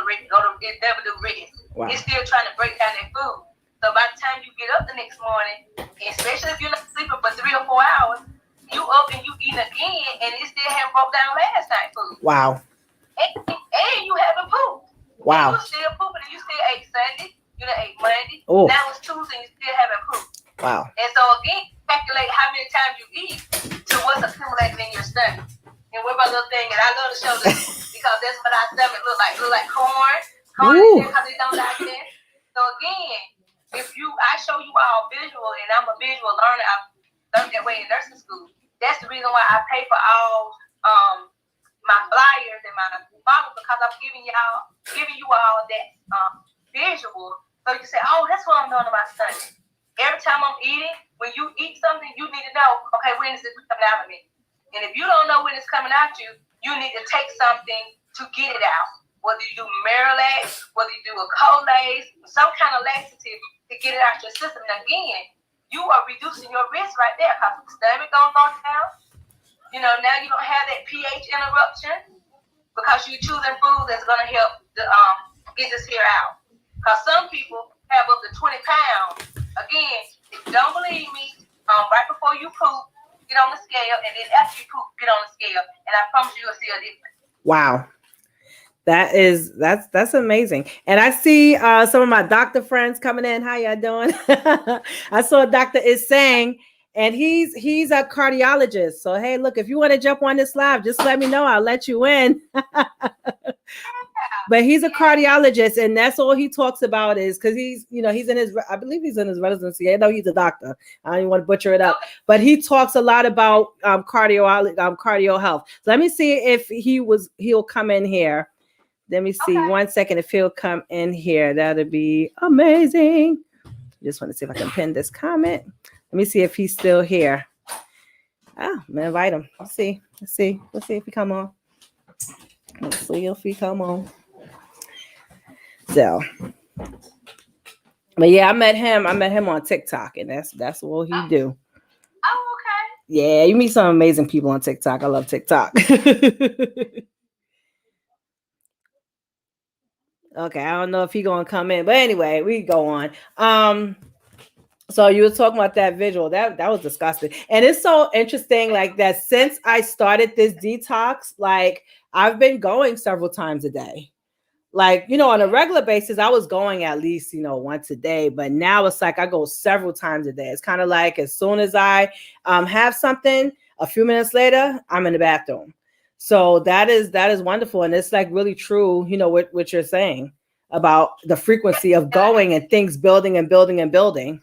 rest. Wow. It's still trying to break down that food. So by the time you get up the next morning, especially if you're not sleeping for 3 or 4 hours, you up and you eat again, and it still haven't broke down last night food. Wow. And you haven't pooped. Wow. And you still pooping, and you still ate Sunday, you done ate Monday. Ooh. Now it's Tuesday, and you still haven't pooped. Wow. And so again, calculate how many times you eat to what's accumulated in your stomach. And what about little thing, and I love to show this because that's what our stomach look like. Look like corn. Corn is because it don't digest. So again, I show you all visual, and I'm a visual learner. I learned that way in nursing school. That's the reason why I pay for all my flyers and my bottles, because I'm giving you all that visual. So you say, oh, that's what I'm doing to my stomach. Every time I'm eating, when you eat something, you need to know, okay, when is it coming out of me? And if you don't know when it's coming out you need to take something to get it out. Whether you do Marilax, whether you do a Colace, some kind of laxative to get it out your system. And again, you are reducing your risk right there, because the stomach gonna go down. You know, now you don't have that pH interruption because you're choosing food that's gonna help get this here out. Because some people have up to 20 pounds. Again, if you don't believe me, right before you poop, get on the scale, and then after you poop, get on the scale, and I promise you'll see a difference. Wow. That's amazing. And I see some of my doctor friends coming in. How y'all doing? I saw Dr. Is saying, and he's a cardiologist. So hey, look, if you want to jump on this live, just let me know. I'll let you in. But he's a cardiologist, and that's all he talks about is because he's in his, I believe he's in his residency. I know he's a doctor. I don't even want to butcher it up, but he talks a lot about cardio health. So let me see if he'll come in here. Let me see 1 second if he'll come in here. That'd be amazing. Just want to see if I can pin this comment. Let me see if he's still here. I'm gonna invite him. Let's see if he come on. Let's see if he come on. So, but yeah, I met him on TikTok, and that's what he do. Oh, okay. Yeah, you meet some amazing people on TikTok. I love TikTok. Okay, I don't know if he's gonna come in, but anyway, we go on. So you were talking about that visual. That was disgusting. And it's so interesting, like that since I started this detox, like I've been going several times a day. like, on a regular basis, I was going at least, once a day, but now it's like I go several times a day. It's kind of like as soon as I have something, a few minutes later, I'm in the bathroom. So that is wonderful. And it's like really true, what you're saying about the frequency of going and things building and building and building.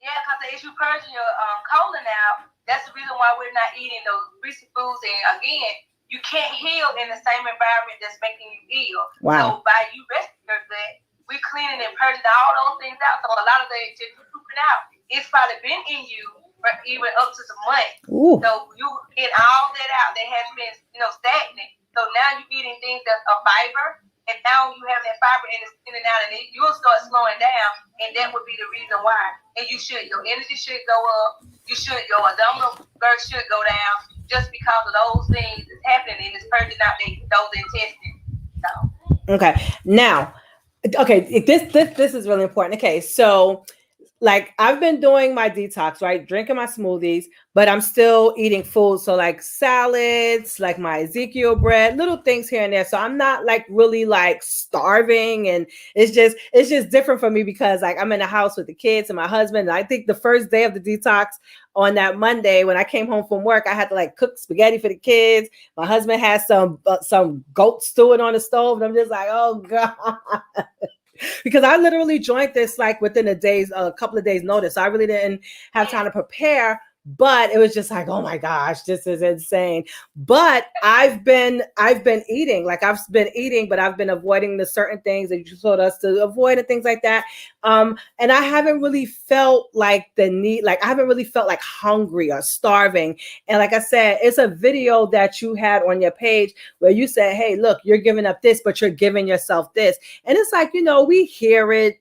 Yeah, because as you purging your colon out, that's the reason why we're not eating those greasy foods. And again, you can't heal in the same environment that's making you ill. Wow. So by you resting your gut, we're cleaning and purging all those things out. So a lot of the just pooping out, it's probably been in you for even up to some months. Ooh. So you get all that out that has been, stagnant. So now you're eating things that's a fiber. And now you have that fiber and it's in and out, and you'll start slowing down, and that would be the reason why. And your energy should go up. Your abdominal girth should go down, just because of those things that's happening and it's purging out those intestines. So. Okay. Now, this is really important. Okay, so like I've been doing my detox, right? Drinking my smoothies, but I'm still eating food. So like salads, like my Ezekiel bread, little things here and there. So I'm not like really like starving. And it's just different for me because like I'm in the house with the kids and my husband. And I think the first day of the detox on that Monday, when I came home from work, I had to like cook spaghetti for the kids. My husband had some goat stewing on the stove. And I'm just like, oh God. Because I literally joined this like within a couple of days notice. So I really didn't have time to prepare, but it was just like, oh my gosh, this is insane. But I've been eating, but I've been avoiding the certain things that you told us to avoid and things like that. And I haven't really felt like the need, like I haven't really felt like hungry or starving. And like I said, it's a video that you had on your page where you said, hey, look, you're giving up this, but you're giving yourself this. And it's like, we hear it,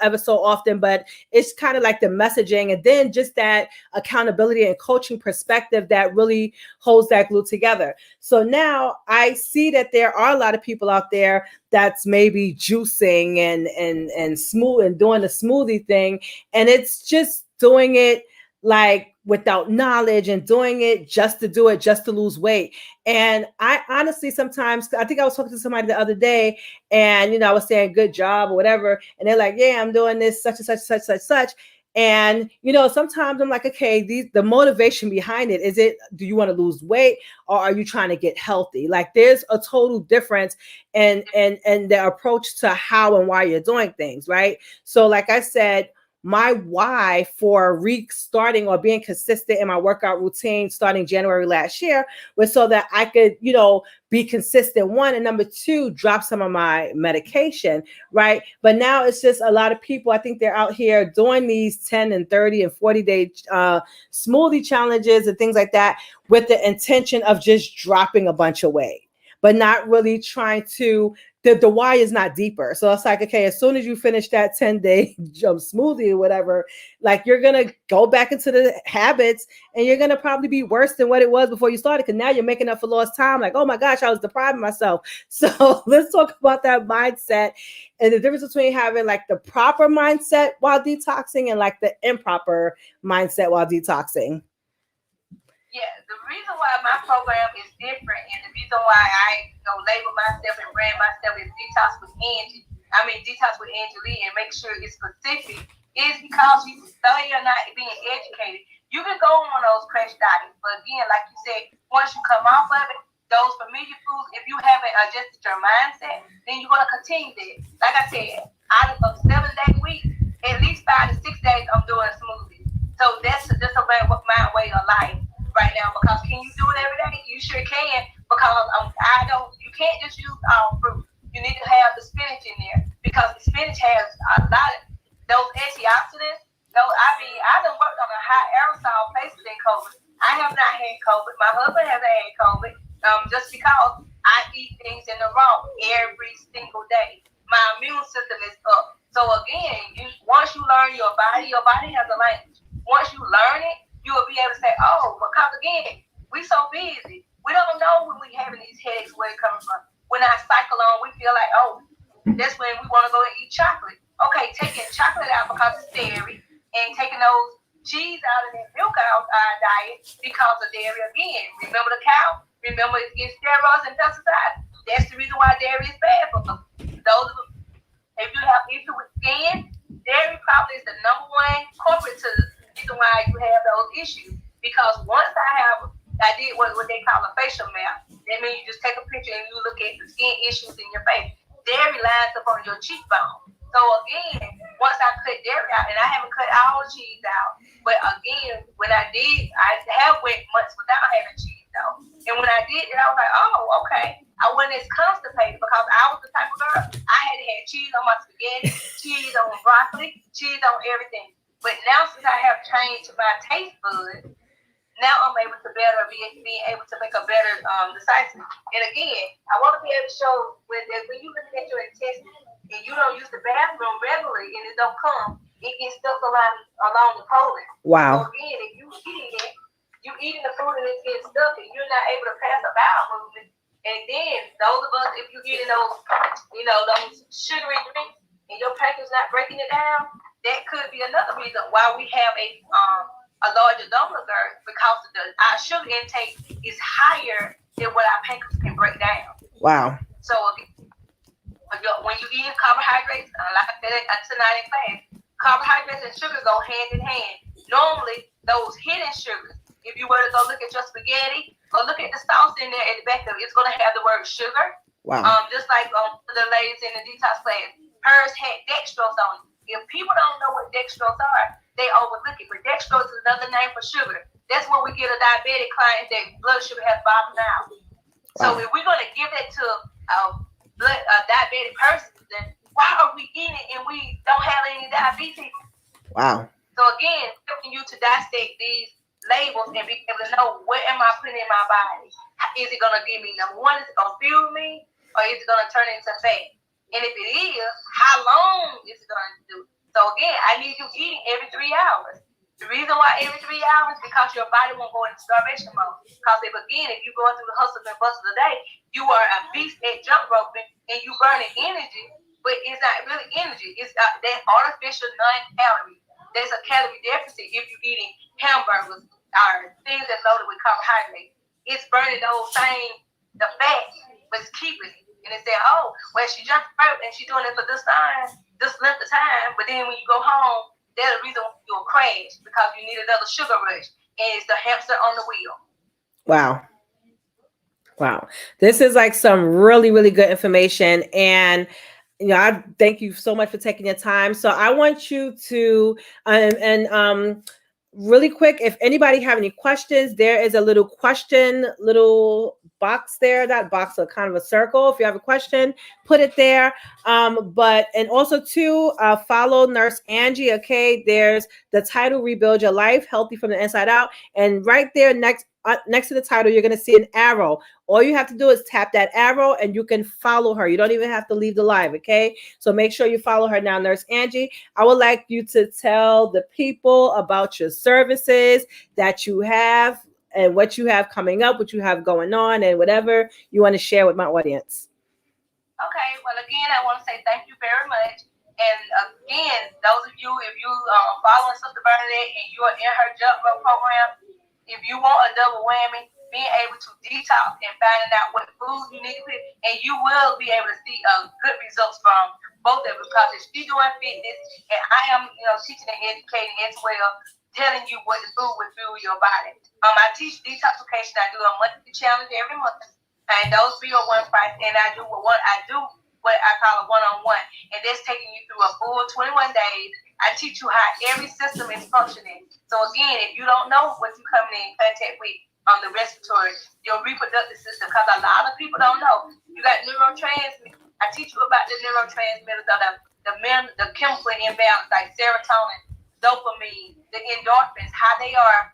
ever so often, but it's kind of like the messaging and then just that accountability and coaching perspective that really holds that glue together. So now I see that there are a lot of people out there that's maybe juicing and smooth and doing the smoothie thing. And it's just doing it like without knowledge and doing it just to do it, just to lose weight. And I honestly, sometimes, I think I was talking to somebody the other day and, I was saying good job or whatever. And they're like, yeah, I'm doing this, such and such, such, such, such. And, sometimes I'm like, okay, the motivation behind it, is it, do you want to lose weight or are you trying to get healthy? Like there's a total difference and the approach to how and why you're doing things. Right. So like I said, my why for restarting or being consistent in my workout routine starting January last year was so that I could, be consistent, one, and number two, drop some of my medication, right? But now it's just a lot of people, I think they're out here doing these 10 and 30 and 40-day smoothie challenges and things like that with the intention of just dropping a bunch of weight, but not really trying to, the why is not deeper. So it's like, okay, as soon as you finish that 10-day smoothie or whatever, like you're going to go back into the habits and you're going to probably be worse than what it was before you started. Cause now you're making up for lost time. Like, oh my gosh, I was depriving myself. So let's talk about that mindset and the difference between having like the proper mindset while detoxing and like the improper mindset while detoxing. Yeah, the reason why my program is different and the reason why I label myself and brand myself as Detox with Angelie and make sure it's specific is because they are not being educated. You can go on those crash diets, but again, like you said, once you come off of it, those familiar foods, if you haven't adjusted your mindset, then you're going to continue that. Like I said, out of a 7-day week, at least 5 to 6 days, I'm doing smoothies. So that's just my way of life right now. Because can you do it every day? You sure can. Because you can't just use all fruit. You need to have the spinach in there because the spinach has a lot of those antioxidants. I done worked on a high aerosol places in COVID. I have not had COVID. My husband hasn't had COVID. Just because I eat things in the raw every single day. My immune system is up. So again, once you learn your body has a language. Once you learn it, you will be able to say, oh, because again, we so busy. We don't know when we having these headaches, where it comes from. When I cycle on, we feel like, oh, that's when we want to go and eat chocolate. Okay, taking chocolate out because it's dairy and taking those cheese out of that milk out diet because of dairy again. Remember the cow? Remember it gets steroids and pesticides? That's the reason why dairy is bad for those. If you have issue with skin, dairy probably is the number one culprit to the reason why you have those issues. Because once I did what they call a facial map. That means you just take a picture and you look at the skin issues in your face. Dairy lines up on your cheekbone. So again, once I cut dairy out, and I haven't cut all the cheese out, but again, when I did, I have went months without having cheese though. And when I did it, I was like, oh, okay. I wasn't as constipated because I was the type of girl, I had to have cheese on my spaghetti, cheese on broccoli, cheese on everything. But now since I have changed my taste buds, now I'm able to being able to make a better decisive. And again, I want to be able to show when you look at your intestines and you don't use the bathroom regularly and it don't come, it gets stuck along the colon. Wow. So again, if you eating the food and it's getting stuck and you're not able to pass a bowel movement, and then those of us, if you're eating those, those sugary drinks and your pancreas not breaking it down, that could be another reason why we have a larger abdominal girth, because our sugar intake is higher than what our pancreas can break down. Wow. So when you eat carbohydrates, like I said tonight in class, carbohydrates and sugar go hand in hand. Normally, those hidden sugars, if you were to go look at your spaghetti, go look at the sauce in there at the back of it, it's going to have the word sugar. Wow. Just like the ladies in the detox class, hers had dextrose on it. If people don't know what dextrose are, they overlook it. But dextrose is another name for sugar. That's where we get a diabetic client that blood sugar has bottomed out. Wow. So if we're going to give that to a diabetic person, then why are we eating it and we don't have any diabetes? Wow. So again, helping you to dissect these labels and be able to know what am I putting in my body? Is it going to give me, number one, is it going to fuel me, or is it going to turn into fat? And if it is, how long is it going to do? So again, I need you eating every 3 hours. The reason why every 3 hours is because your body won't go into starvation mode. Because if you're going through the hustle and bustle of the day, you are a beast at jump roping and you burning energy, but it's not really energy. It's that artificial non-calorie. There's a calorie deficit if you're eating hamburgers or things that's loaded with carbohydrates. It's burning those the fat, but it's keeping it. And they say, oh, well, she jumped rope and she's doing it for this length of time. But then when you go home, there's a reason you'll crash because you need another sugar rush. And it's the hamster on the wheel. Wow. Wow. This is like some really, really good information. And I thank you so much for taking your time. So I want you to, really quick, if anybody have any questions, there is a little box there, that box, a kind of a circle. If you have a question, put it there. And also too, follow Nurse Angie. Okay, there's the title, Rebuild Your Life, Healthy from the Inside Out. And right there next to the title, you're going to see an arrow. All you have to do is tap that arrow and you can follow her. You don't even have to leave the live. Okay, so make sure you follow her now, Nurse Angie. I would like you to tell the people about your services that you have and what you have coming up, what you have going on, and whatever you want to share with my audience. Okay, well, again, I want to say thank you very much. And again, those of you, if you following Sister Bernadette and you are in her jump rope program, if you want a double whammy, being able to detox and finding out what food you need to put, and you will be able to see good results from both of them, because it's J.U.M.P This, and I am, teaching and educating as well, telling you what the food will fuel your body. I teach detoxification. I do a monthly challenge every month, and those be a one price, and I do what I call a one-on-one, and that's taking you through a full 21 days. I teach you how every system is functioning. So again, if you don't know what you're coming in contact with on the respiratory, your reproductive system, because a lot of people don't know. You got neurotransmitters. I teach you about the neurotransmitters, the chemical imbalance like serotonin, dopamine, the endorphins, how they are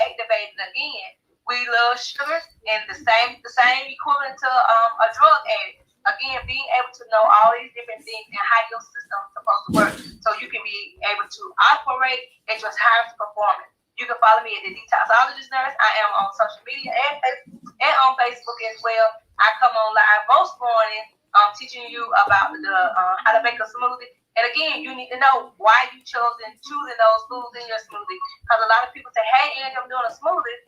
activated. Again, we love sugar, and the same equivalent to a drug addict. Again, being able to know all these different things and how your system is supposed to work, so you can be able to operate at your highest performance. You can follow me at the Detoxologist Nurse. I am on social media and on Facebook as well. I come on live most mornings, teaching you about how to make a smoothie. And again, you need to know why you choosing those foods in your smoothie. Because a lot of people say, hey, Angie, I'm doing a smoothie,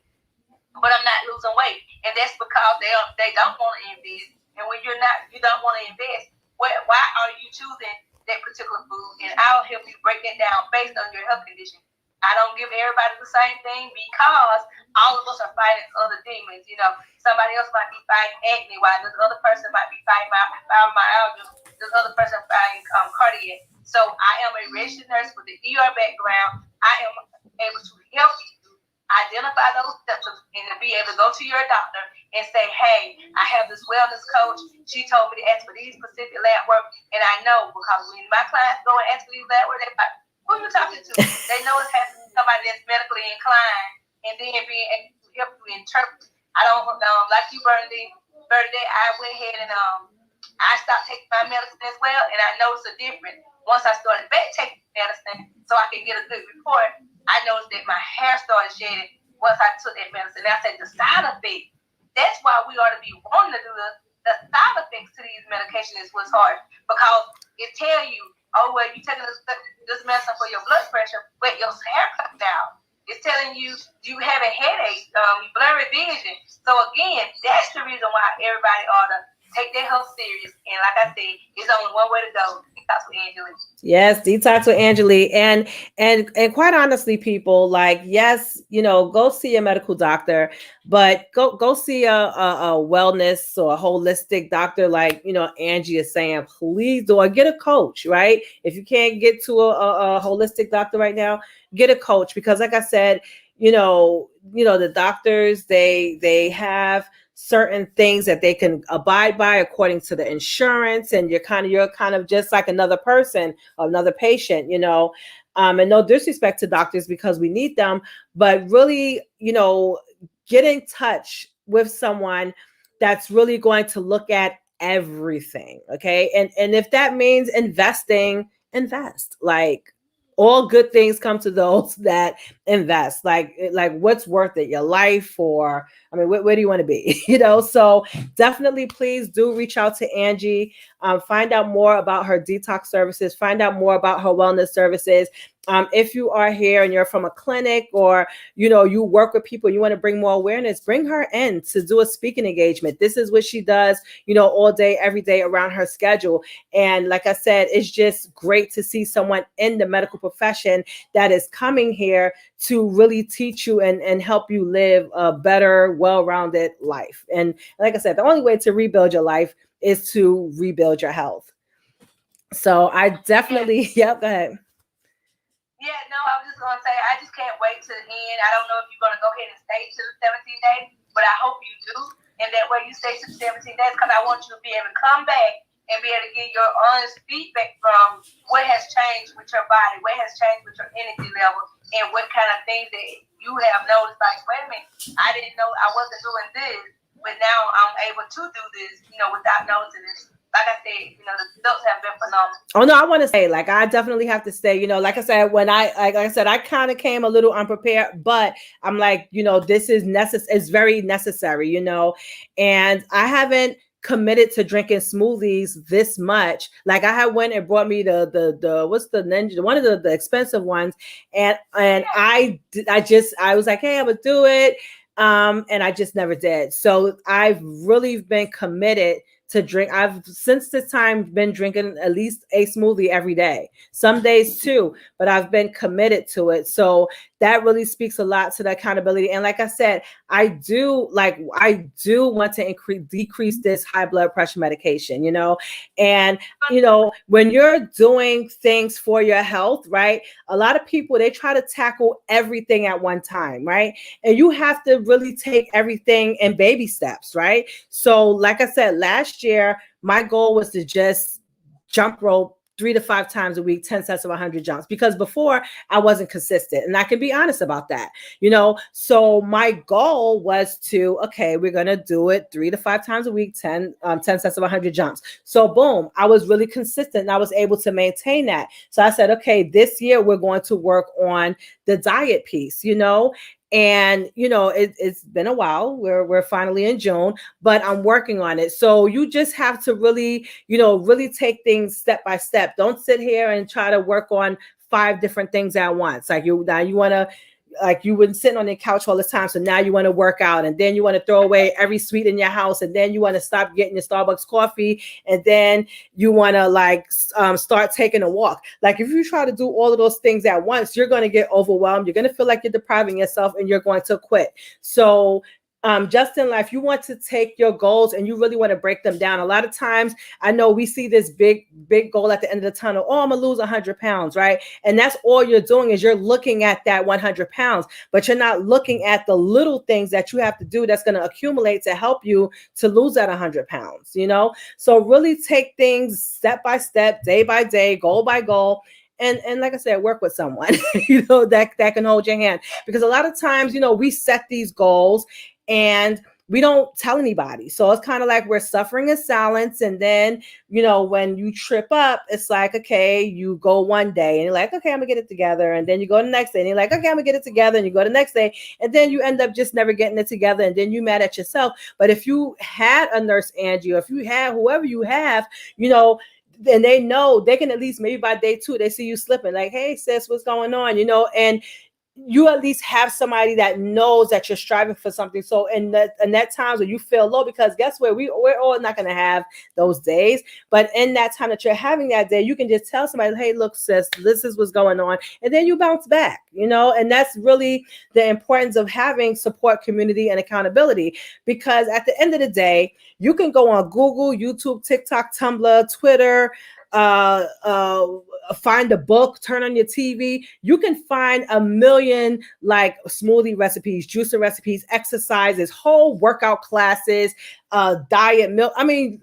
but I'm not losing weight. And that's because they don't want to invest. And when you're not, you don't want to invest. Why are you choosing that particular food? And I'll help you break that down based on your health condition. I don't give everybody the same thing because all of us are fighting other demons. You know, somebody else might be fighting acne, while this other person might be fighting fibromyalgia. This other person fighting cardiac. So I am a registered nurse with the ER background. I am able to help you identify those symptoms and to be able to go to your doctor and say, hey, I have this wellness coach. She told me to ask for these specific lab work. And I know because when my clients go and ask for these lab work, they're like, who are you talking to? They know it's happening to somebody that's medically inclined and then being able to help you interpret. I don't like you, Bernadette. I went ahead and I stopped taking my medicine as well, and I noticed a difference. Once I started back taking medicine so I could get a good report, I noticed that my hair started shedding once I took that medicine. And I said, the side effects, that's why we ought to be wanting to do the side effects to these medications is what's hard. Because it tell you, oh, well, you're taking this medicine for your blood pressure, but your hair comes out. It's telling you you have a headache, blurry vision. So again, that's the reason why everybody ought to take their health serious. And like I said, it's only one way to go. Detox with Angela. Yes, detox with Angela. And quite honestly, people, like, yes, you know, go see a medical doctor, but go see a wellness or a holistic doctor, like, you know, Angie is saying, please do, or get a coach, right? If you can't get to a holistic doctor right now, get a coach, because like I said, you know, the doctors, they have certain things that they can abide by according to the insurance, and you're kind of just like another person, another patient, you know. And no disrespect to doctors, because we need them, but really, you know, get in touch with someone that's really going to look at everything, okay? And if that means investing, invest. Like, all good things come to those that invest. Like what's worth it, your life, or I mean, where do you want to be? You know, so definitely, please do reach out to Angie. Find out more about her detox services. Find out more about her wellness services. If you are here and you're from a clinic, or, you know, you work with people, you want to bring more awareness, bring her in to do a speaking engagement. This is what she does, you know, all day, every day around her schedule. And like I said, it's just great to see someone in the medical profession that is coming here to really teach you and help you live a better, well-rounded life. And like I said, the only way to rebuild your life is to rebuild your health. So I definitely, yep, go ahead. Yeah, no, I was just going to say, I just can't wait to the end. I don't know if you're going to go ahead and stay to the 17 days, but I hope you do. And that way you stay to the 17 days, because I want you to be able to come back and be able to get your honest feedback from what has changed with your body, what has changed with your energy level, and what kind of things that you have noticed. Like, wait a minute, I didn't know I wasn't doing this, but now I'm able to do this, you know, without noticing this. Like I said, you know, the results have been phenomenal. Oh no, I want to say, like, I definitely have to say, you know, like I said, like I said, I kind of came a little unprepared, but I'm like, you know, this is necessary. It's very necessary, you know, and I haven't committed to drinking smoothies this much. Like, I had went and brought me the what's the ninja, one of the expensive ones, and I was like, hey, I'm gonna do it, and I just never did. So I've really been committed to drink. I've since this time been drinking at least a smoothie every day, some days too, but I've been committed to it. So that really speaks a lot to the accountability. And like I said, I do want to decrease this high blood pressure medication, you know, and, you know, when you're doing things for your health, right? A lot of people, they try to tackle everything at one time, right? And you have to really take everything in baby steps, right? So like I said, last year, my goal was to just jump rope 3 to 5 times a week, 10 sets of 100 jumps, because before I wasn't consistent, and I can be honest about that, you know. So my goal was to, okay, we're going to do it 3 to 5 times a week, 10 sets of 100 jumps. So boom, I was really consistent and I was able to maintain that. So I said, okay, this year we're going to work on the diet piece, you know. And, you know, it's been a while. We're finally in June, but I'm working on it. So you just have to really, you know, really take things step by step. Don't sit here and try to work on 5 different things at once. Like, you want to, like you been sitting on your couch all the time, so now you want to work out, and then you want to throw away every sweet in your house, and then you want to stop getting your Starbucks coffee, and then you want to like start taking a walk. Like if you try to do all of those things at once, you're going to get overwhelmed. You're going to feel like you're depriving yourself, and you're going to quit. So just in life, you want to take your goals and you really want to break them down. A lot of times, I know we see this big goal at the end of the tunnel. Oh, I'm gonna lose 100 pounds, right? And that's all you're doing is you're looking at that 100 pounds, but you're not looking at the little things that you have to do that's going to accumulate to help you to lose that 100 pounds, you know? So really take things step by step, day by day, goal by goal. And like I said, work with someone, you know, that can hold your hand. Because a lot of times, you know, we set these goals and we don't tell anybody. So it's kind of like we're suffering in silence. And then, you know, when you trip up, it's like, okay, you go one day and you're like, okay, I'm gonna get it together. And then you go the next day and you're like, okay, I'm gonna get it together. And you go the next day. And then you end up just never getting it together. And then you mad at yourself. But if you had a nurse, Angie, or if you had whoever you have, you know, and they know, they can at least maybe by day 2, they see you slipping, like, hey, sis, what's going on? You know, and you at least have somebody that knows that you're striving for something. So in that times when you feel low, because guess what, we're all not going to have those days, but in that time that you're having that day, you can just tell somebody, hey, look, sis, this is what's going on, and then you bounce back, you know. And that's really the importance of having support, community, and accountability, because at the end of the day, you can go on Google, YouTube, TikTok, Tumblr, Twitter, find a book, turn on your TV. You can find a million like smoothie recipes, juicing recipes, exercises, whole workout classes, diet milk. I mean,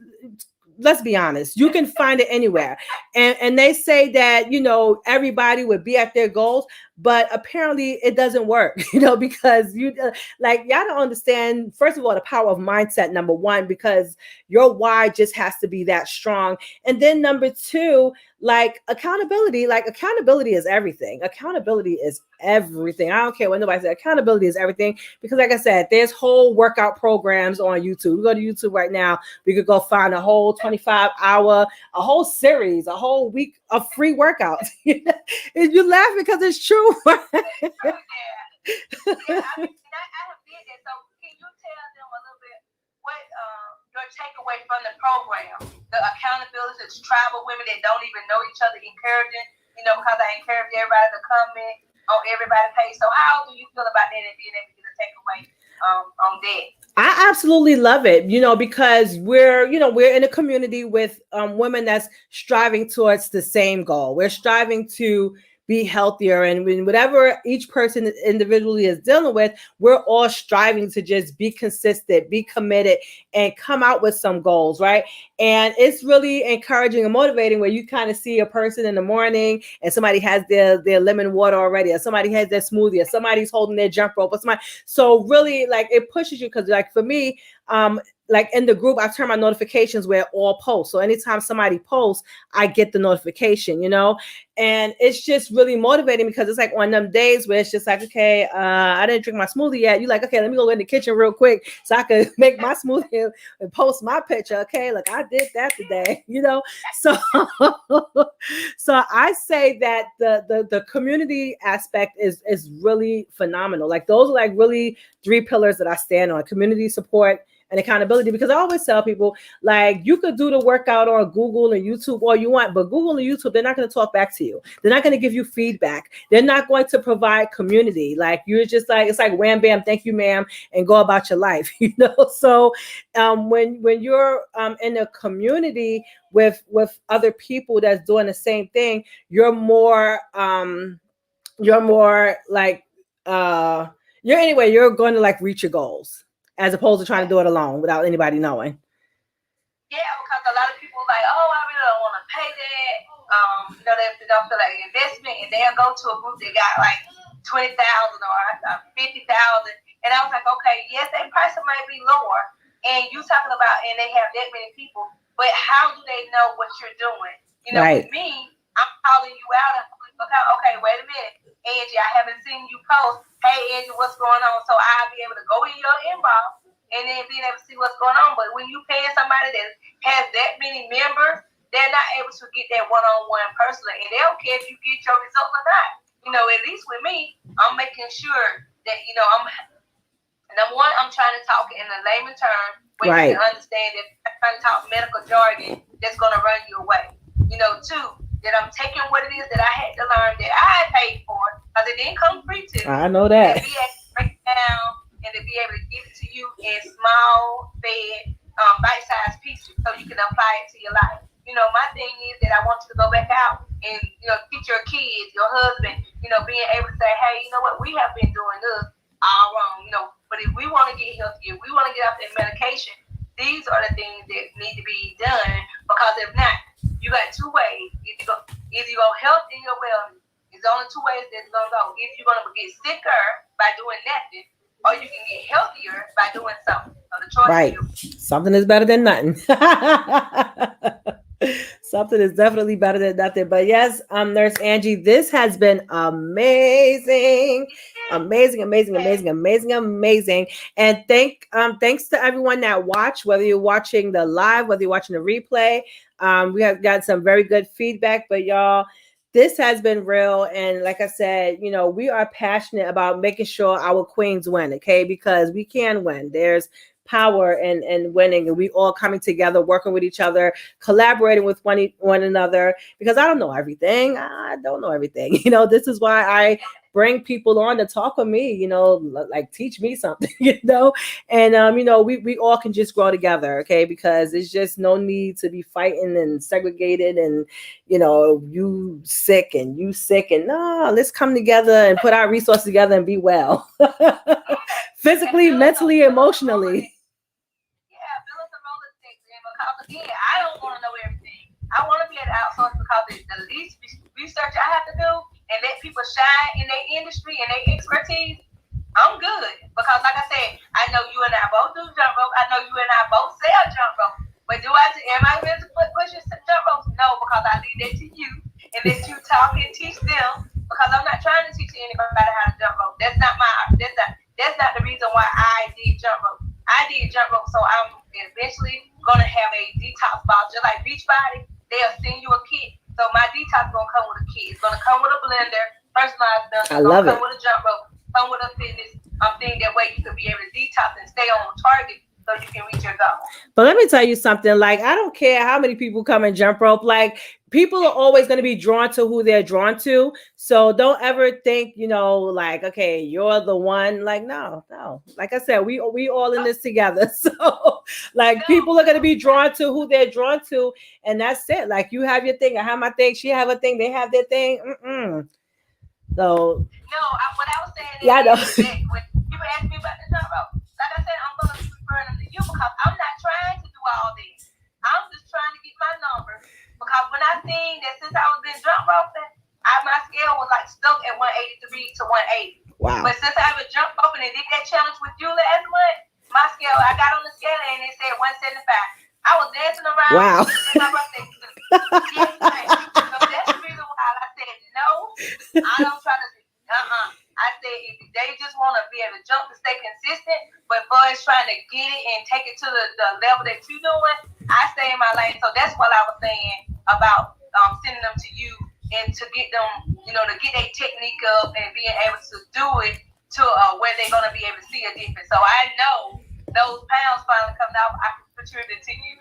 let's be honest, you can find it anywhere. And they say that, you know, everybody would be at their goals, but apparently it doesn't work, you know, because you like, y'all don't understand, first of all, the power of mindset, number one, because your why just has to be that strong. And then number two, like accountability is everything. Accountability is everything. I don't care what nobody says. Accountability is everything, because like I said, there's whole workout programs on YouTube. We go to YouTube right now, we could go find a whole 25-hour, a whole series, a whole week of free workouts. And you laugh because it's true. Yeah. I have did that. So can you tell them a little bit what your takeaway from the program, the accountability to tribal women that don't even know each other, encouraging, you know, because I encourage everybody to comment on everybody's page. So how do you feel about that and being able to get a takeaway on that? I absolutely love it, you know, because we're in a community with women that's striving towards the same goal. We're striving to be healthier, and when whatever each person individually is dealing with, we're all striving to just be consistent, be committed, and come out with some goals, right? And it's really encouraging and motivating where you kind of see a person in the morning and somebody has their lemon water already, or somebody has their smoothie, or somebody's holding their jump rope, or somebody. So really, like, it pushes you, because like for me, like in the group, I turn my notifications where all posts. So anytime somebody posts, I get the notification, you know, and it's just really motivating, because it's like on them days where it's just like, okay, I didn't drink my smoothie yet. You're like, okay, let me go in the kitchen real quick so I can make my smoothie and post my picture. Okay, look, I did that today, you know. So, so I say that the community aspect is really phenomenal. Like those are like really 3 pillars that I stand on: community support and accountability. Because I always tell people, like, you could do the workout on Google and YouTube all you want, but Google and YouTube, they're not going to talk back to you. They're not going to give you feedback. They're not going to provide community. Like, you're just like, it's like wham bam, thank you ma'am, and go about your life, you know. So when you're in a community with other people that's doing the same thing, you're more like you're going to like reach your goals, as opposed to trying to do it alone without anybody knowing. Yeah, because a lot of people like, oh, I really don't want to pay that. You know, they don't feel like investment, and they'll go to a group that got like 20,000 or 50,000, and I was like, okay, yes, their price might be lower, and you talking about, and they have that many people, but how do they know what you're doing? You know, right. With me, I'm calling you out, and okay, wait a minute, Angie, I haven't seen you post. Hey, Angie, what's going on? So I'll be able to go in your inbox and then being able to see what's going on. But when you paying somebody that has that many members, they're not able to get that one-on-one personally, and they don't care if you get your results or not. at least with me, I'm making sure that, I'm number one, I'm trying to talk in a layman term where you can understand it. I'm trying to talk medical jargon that's going to run you away. Two, that I'm taking what it is that I had to learn that I paid for because it didn't come free to me. I know that. And be able to break it down and to be able to give it to you in small, fed, bite-sized pieces so you can apply it to your life. My thing is that I want you to go back out and, teach your kids, your husband, being able to say, hey, you know what, we have been doing this all wrong, but if we want to get healthy, if we want to get off that medication, these are the things that need to be done, because if not, you got two ways. Either you go health and your wellness. There's only two ways that's going to go. If you're going to get sicker by doing nothing, or you can get healthier by doing something. So the choice is you. Something is better than nothing. Something is definitely better than nothing. But yes, Nurse Angie, this has been amazing. Amazing. And thanks to everyone that watched, whether you're watching the live, whether you're watching the replay. We have got some very good feedback, but y'all, this has been real. And like I said, we are passionate about making sure our queens win, okay? Because we can win. There's power and winning, and we all coming together, working with each other, collaborating with one another, because I don't know everything. I don't know everything. This is why I bring people on to talk with me, like teach me something, and we all can just grow together, okay? Because it's just no need to be fighting and segregated and you sick and no, let's come together and put our resources together and be well. Physically, mentally, emotionally. Because again, I don't want to know everything. I want to be able to outsource because the least research I have to do and let people shine in their industry and their expertise, I'm good. Because like I said, I know you and I both do jump rope. I know you and I both sell jump rope. But am I going to push your jump ropes? No, because I leave that to you and let you talk and teach them. Because I'm not trying to teach anybody how to jump rope. That's not the reason why I did jump rope. I did jump rope so I'm eventually gonna have a detox box, just like Beachbody. They'll send you a kit. So my detox gonna come with a kit. It's gonna come with a blender, personalized blender. I love it. Come with a jump rope, come with a fitness thing. That way you can be able to detox and stay on target so you can reach your goal. But let me tell you something. Like, I don't care how many people come and jump rope. Like, people are always going to be drawn to who they're drawn to. So don't ever think, like, okay, you're the one. Like, no. Like I said, we all in this together. So, like, people are going to be drawn to who they're drawn to, and that's it. Like, you have your thing, I have my thing, she have a thing, they have their thing. So. No, what I was saying is, yeah, I know. That when people ask me about the jump rope, like I said, I'm going to refer them to you because I'm not trying to do all this. I'm just trying to get my number. Because when I seen that since I was been jump roping, my scale was like stuck at 183 to 180. Wow. But since I was jump roping and did that challenge with you last month, my scale, I got on the scale and it said 175. I was dancing around. Wow. My birthday. Yes, so that's the reason why I said no. I don't try to. I said if they just want to be able to jump to stay consistent, but boys trying to get it and take it to the level that you're doing, I stay in my lane. So that's what I was saying about sending them to you and to get them, to get their technique up and being able to do it to where they're going to be able to see a difference. So I know those pounds finally coming out, I can contribute it to you.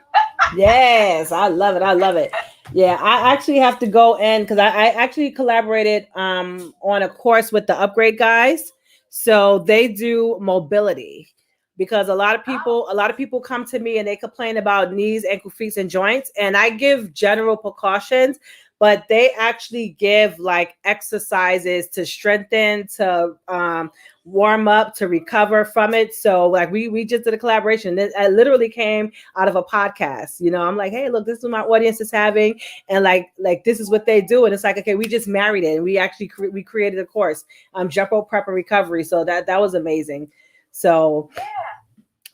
Yes, I love it. Yeah, I actually have to go in because I actually collaborated on a course with the Upgrade guys. So they do mobility, because a lot of people come to me and they complain about knees, ankle, feet, and joints, and I give general precautions, but they actually give like exercises to strengthen, to warm up, to recover from it. So like we just did a collaboration. It literally came out of a podcast. I'm like, hey, look, this is what my audience is having, and like this is what they do. And it's like, okay, we just married it, and we actually we created a course, jump rope prep and recovery. So that was amazing. So yeah.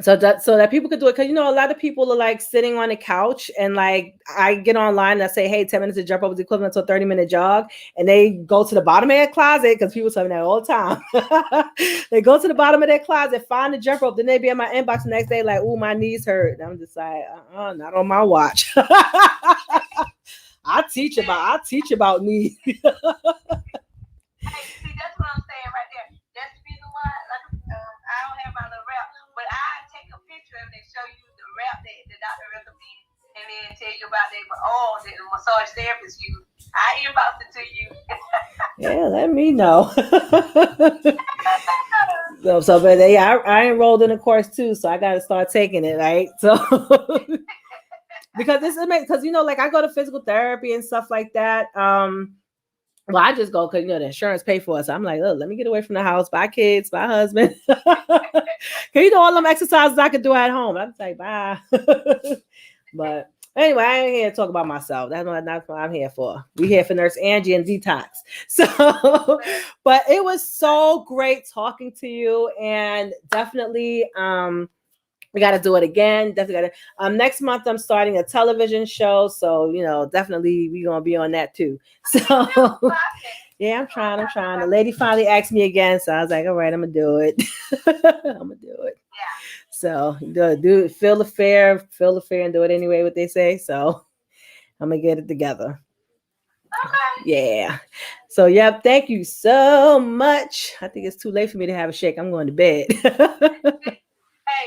So that people could do it. Because, a lot of people are like sitting on the couch, and like I get online and I say, hey, 10 minutes of jump rope is equivalent to a 30-minute jog. And they go to the bottom of their closet, because people tell me that all the time. They go to the bottom of their closet, find the jump rope. Then they be in my inbox the next day like, ooh, my knees hurt. And I'm just like, not on my watch. I teach about knees. Hey, the wrap that the doctor recommended, and then tell you about that oil that the massage therapist use. I inbox it to you. Yeah, let me know. But yeah, I enrolled in a course too, so I got to start taking it, right? So because this is because like I go to physical therapy and stuff like that. Well, I just go because the insurance pay for it. So I'm like, look, let me get away from the house, my kids, my husband. Can you do all them exercises I could do at home? I'm like, bye. But anyway, I ain't here to talk about myself. That's what I'm here for. We here for Nurse Angie and Detox. So, but it was so great talking to you, and definitely, we got to do it again. Definitely got to. Next month I'm starting a television show, so definitely we're gonna be on that too. So. Yeah, I'm trying. The lady finally asked me again, so I was like, all right, I'm gonna do it. I'm gonna do it. Yeah. So do feel the fear, and do it anyway, what they say. So I'm gonna get it together. Okay. Yeah. So yep, thank you so much. I think it's too late for me to have a shake. I'm going to bed. Hey,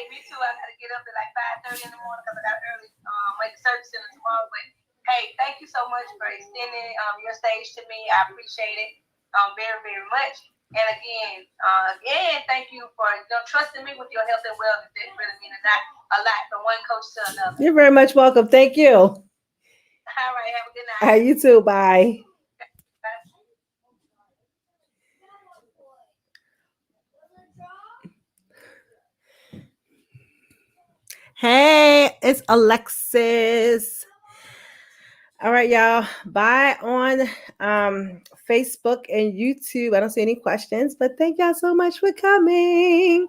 me too. I gotta get up at like 5:30 in the morning because I got early at the service center tomorrow. But hey, thank you so much for extending your stage to me. I appreciate it very, very much. And again, thank you for trusting me with your health and wellness. That really means a lot from one coach to another. You're very much welcome. Thank you. All right, have a good night. You too. Bye. Hey, it's Alexis. All right, y'all. Bye on Facebook and YouTube. I don't see any questions, but thank y'all so much for coming.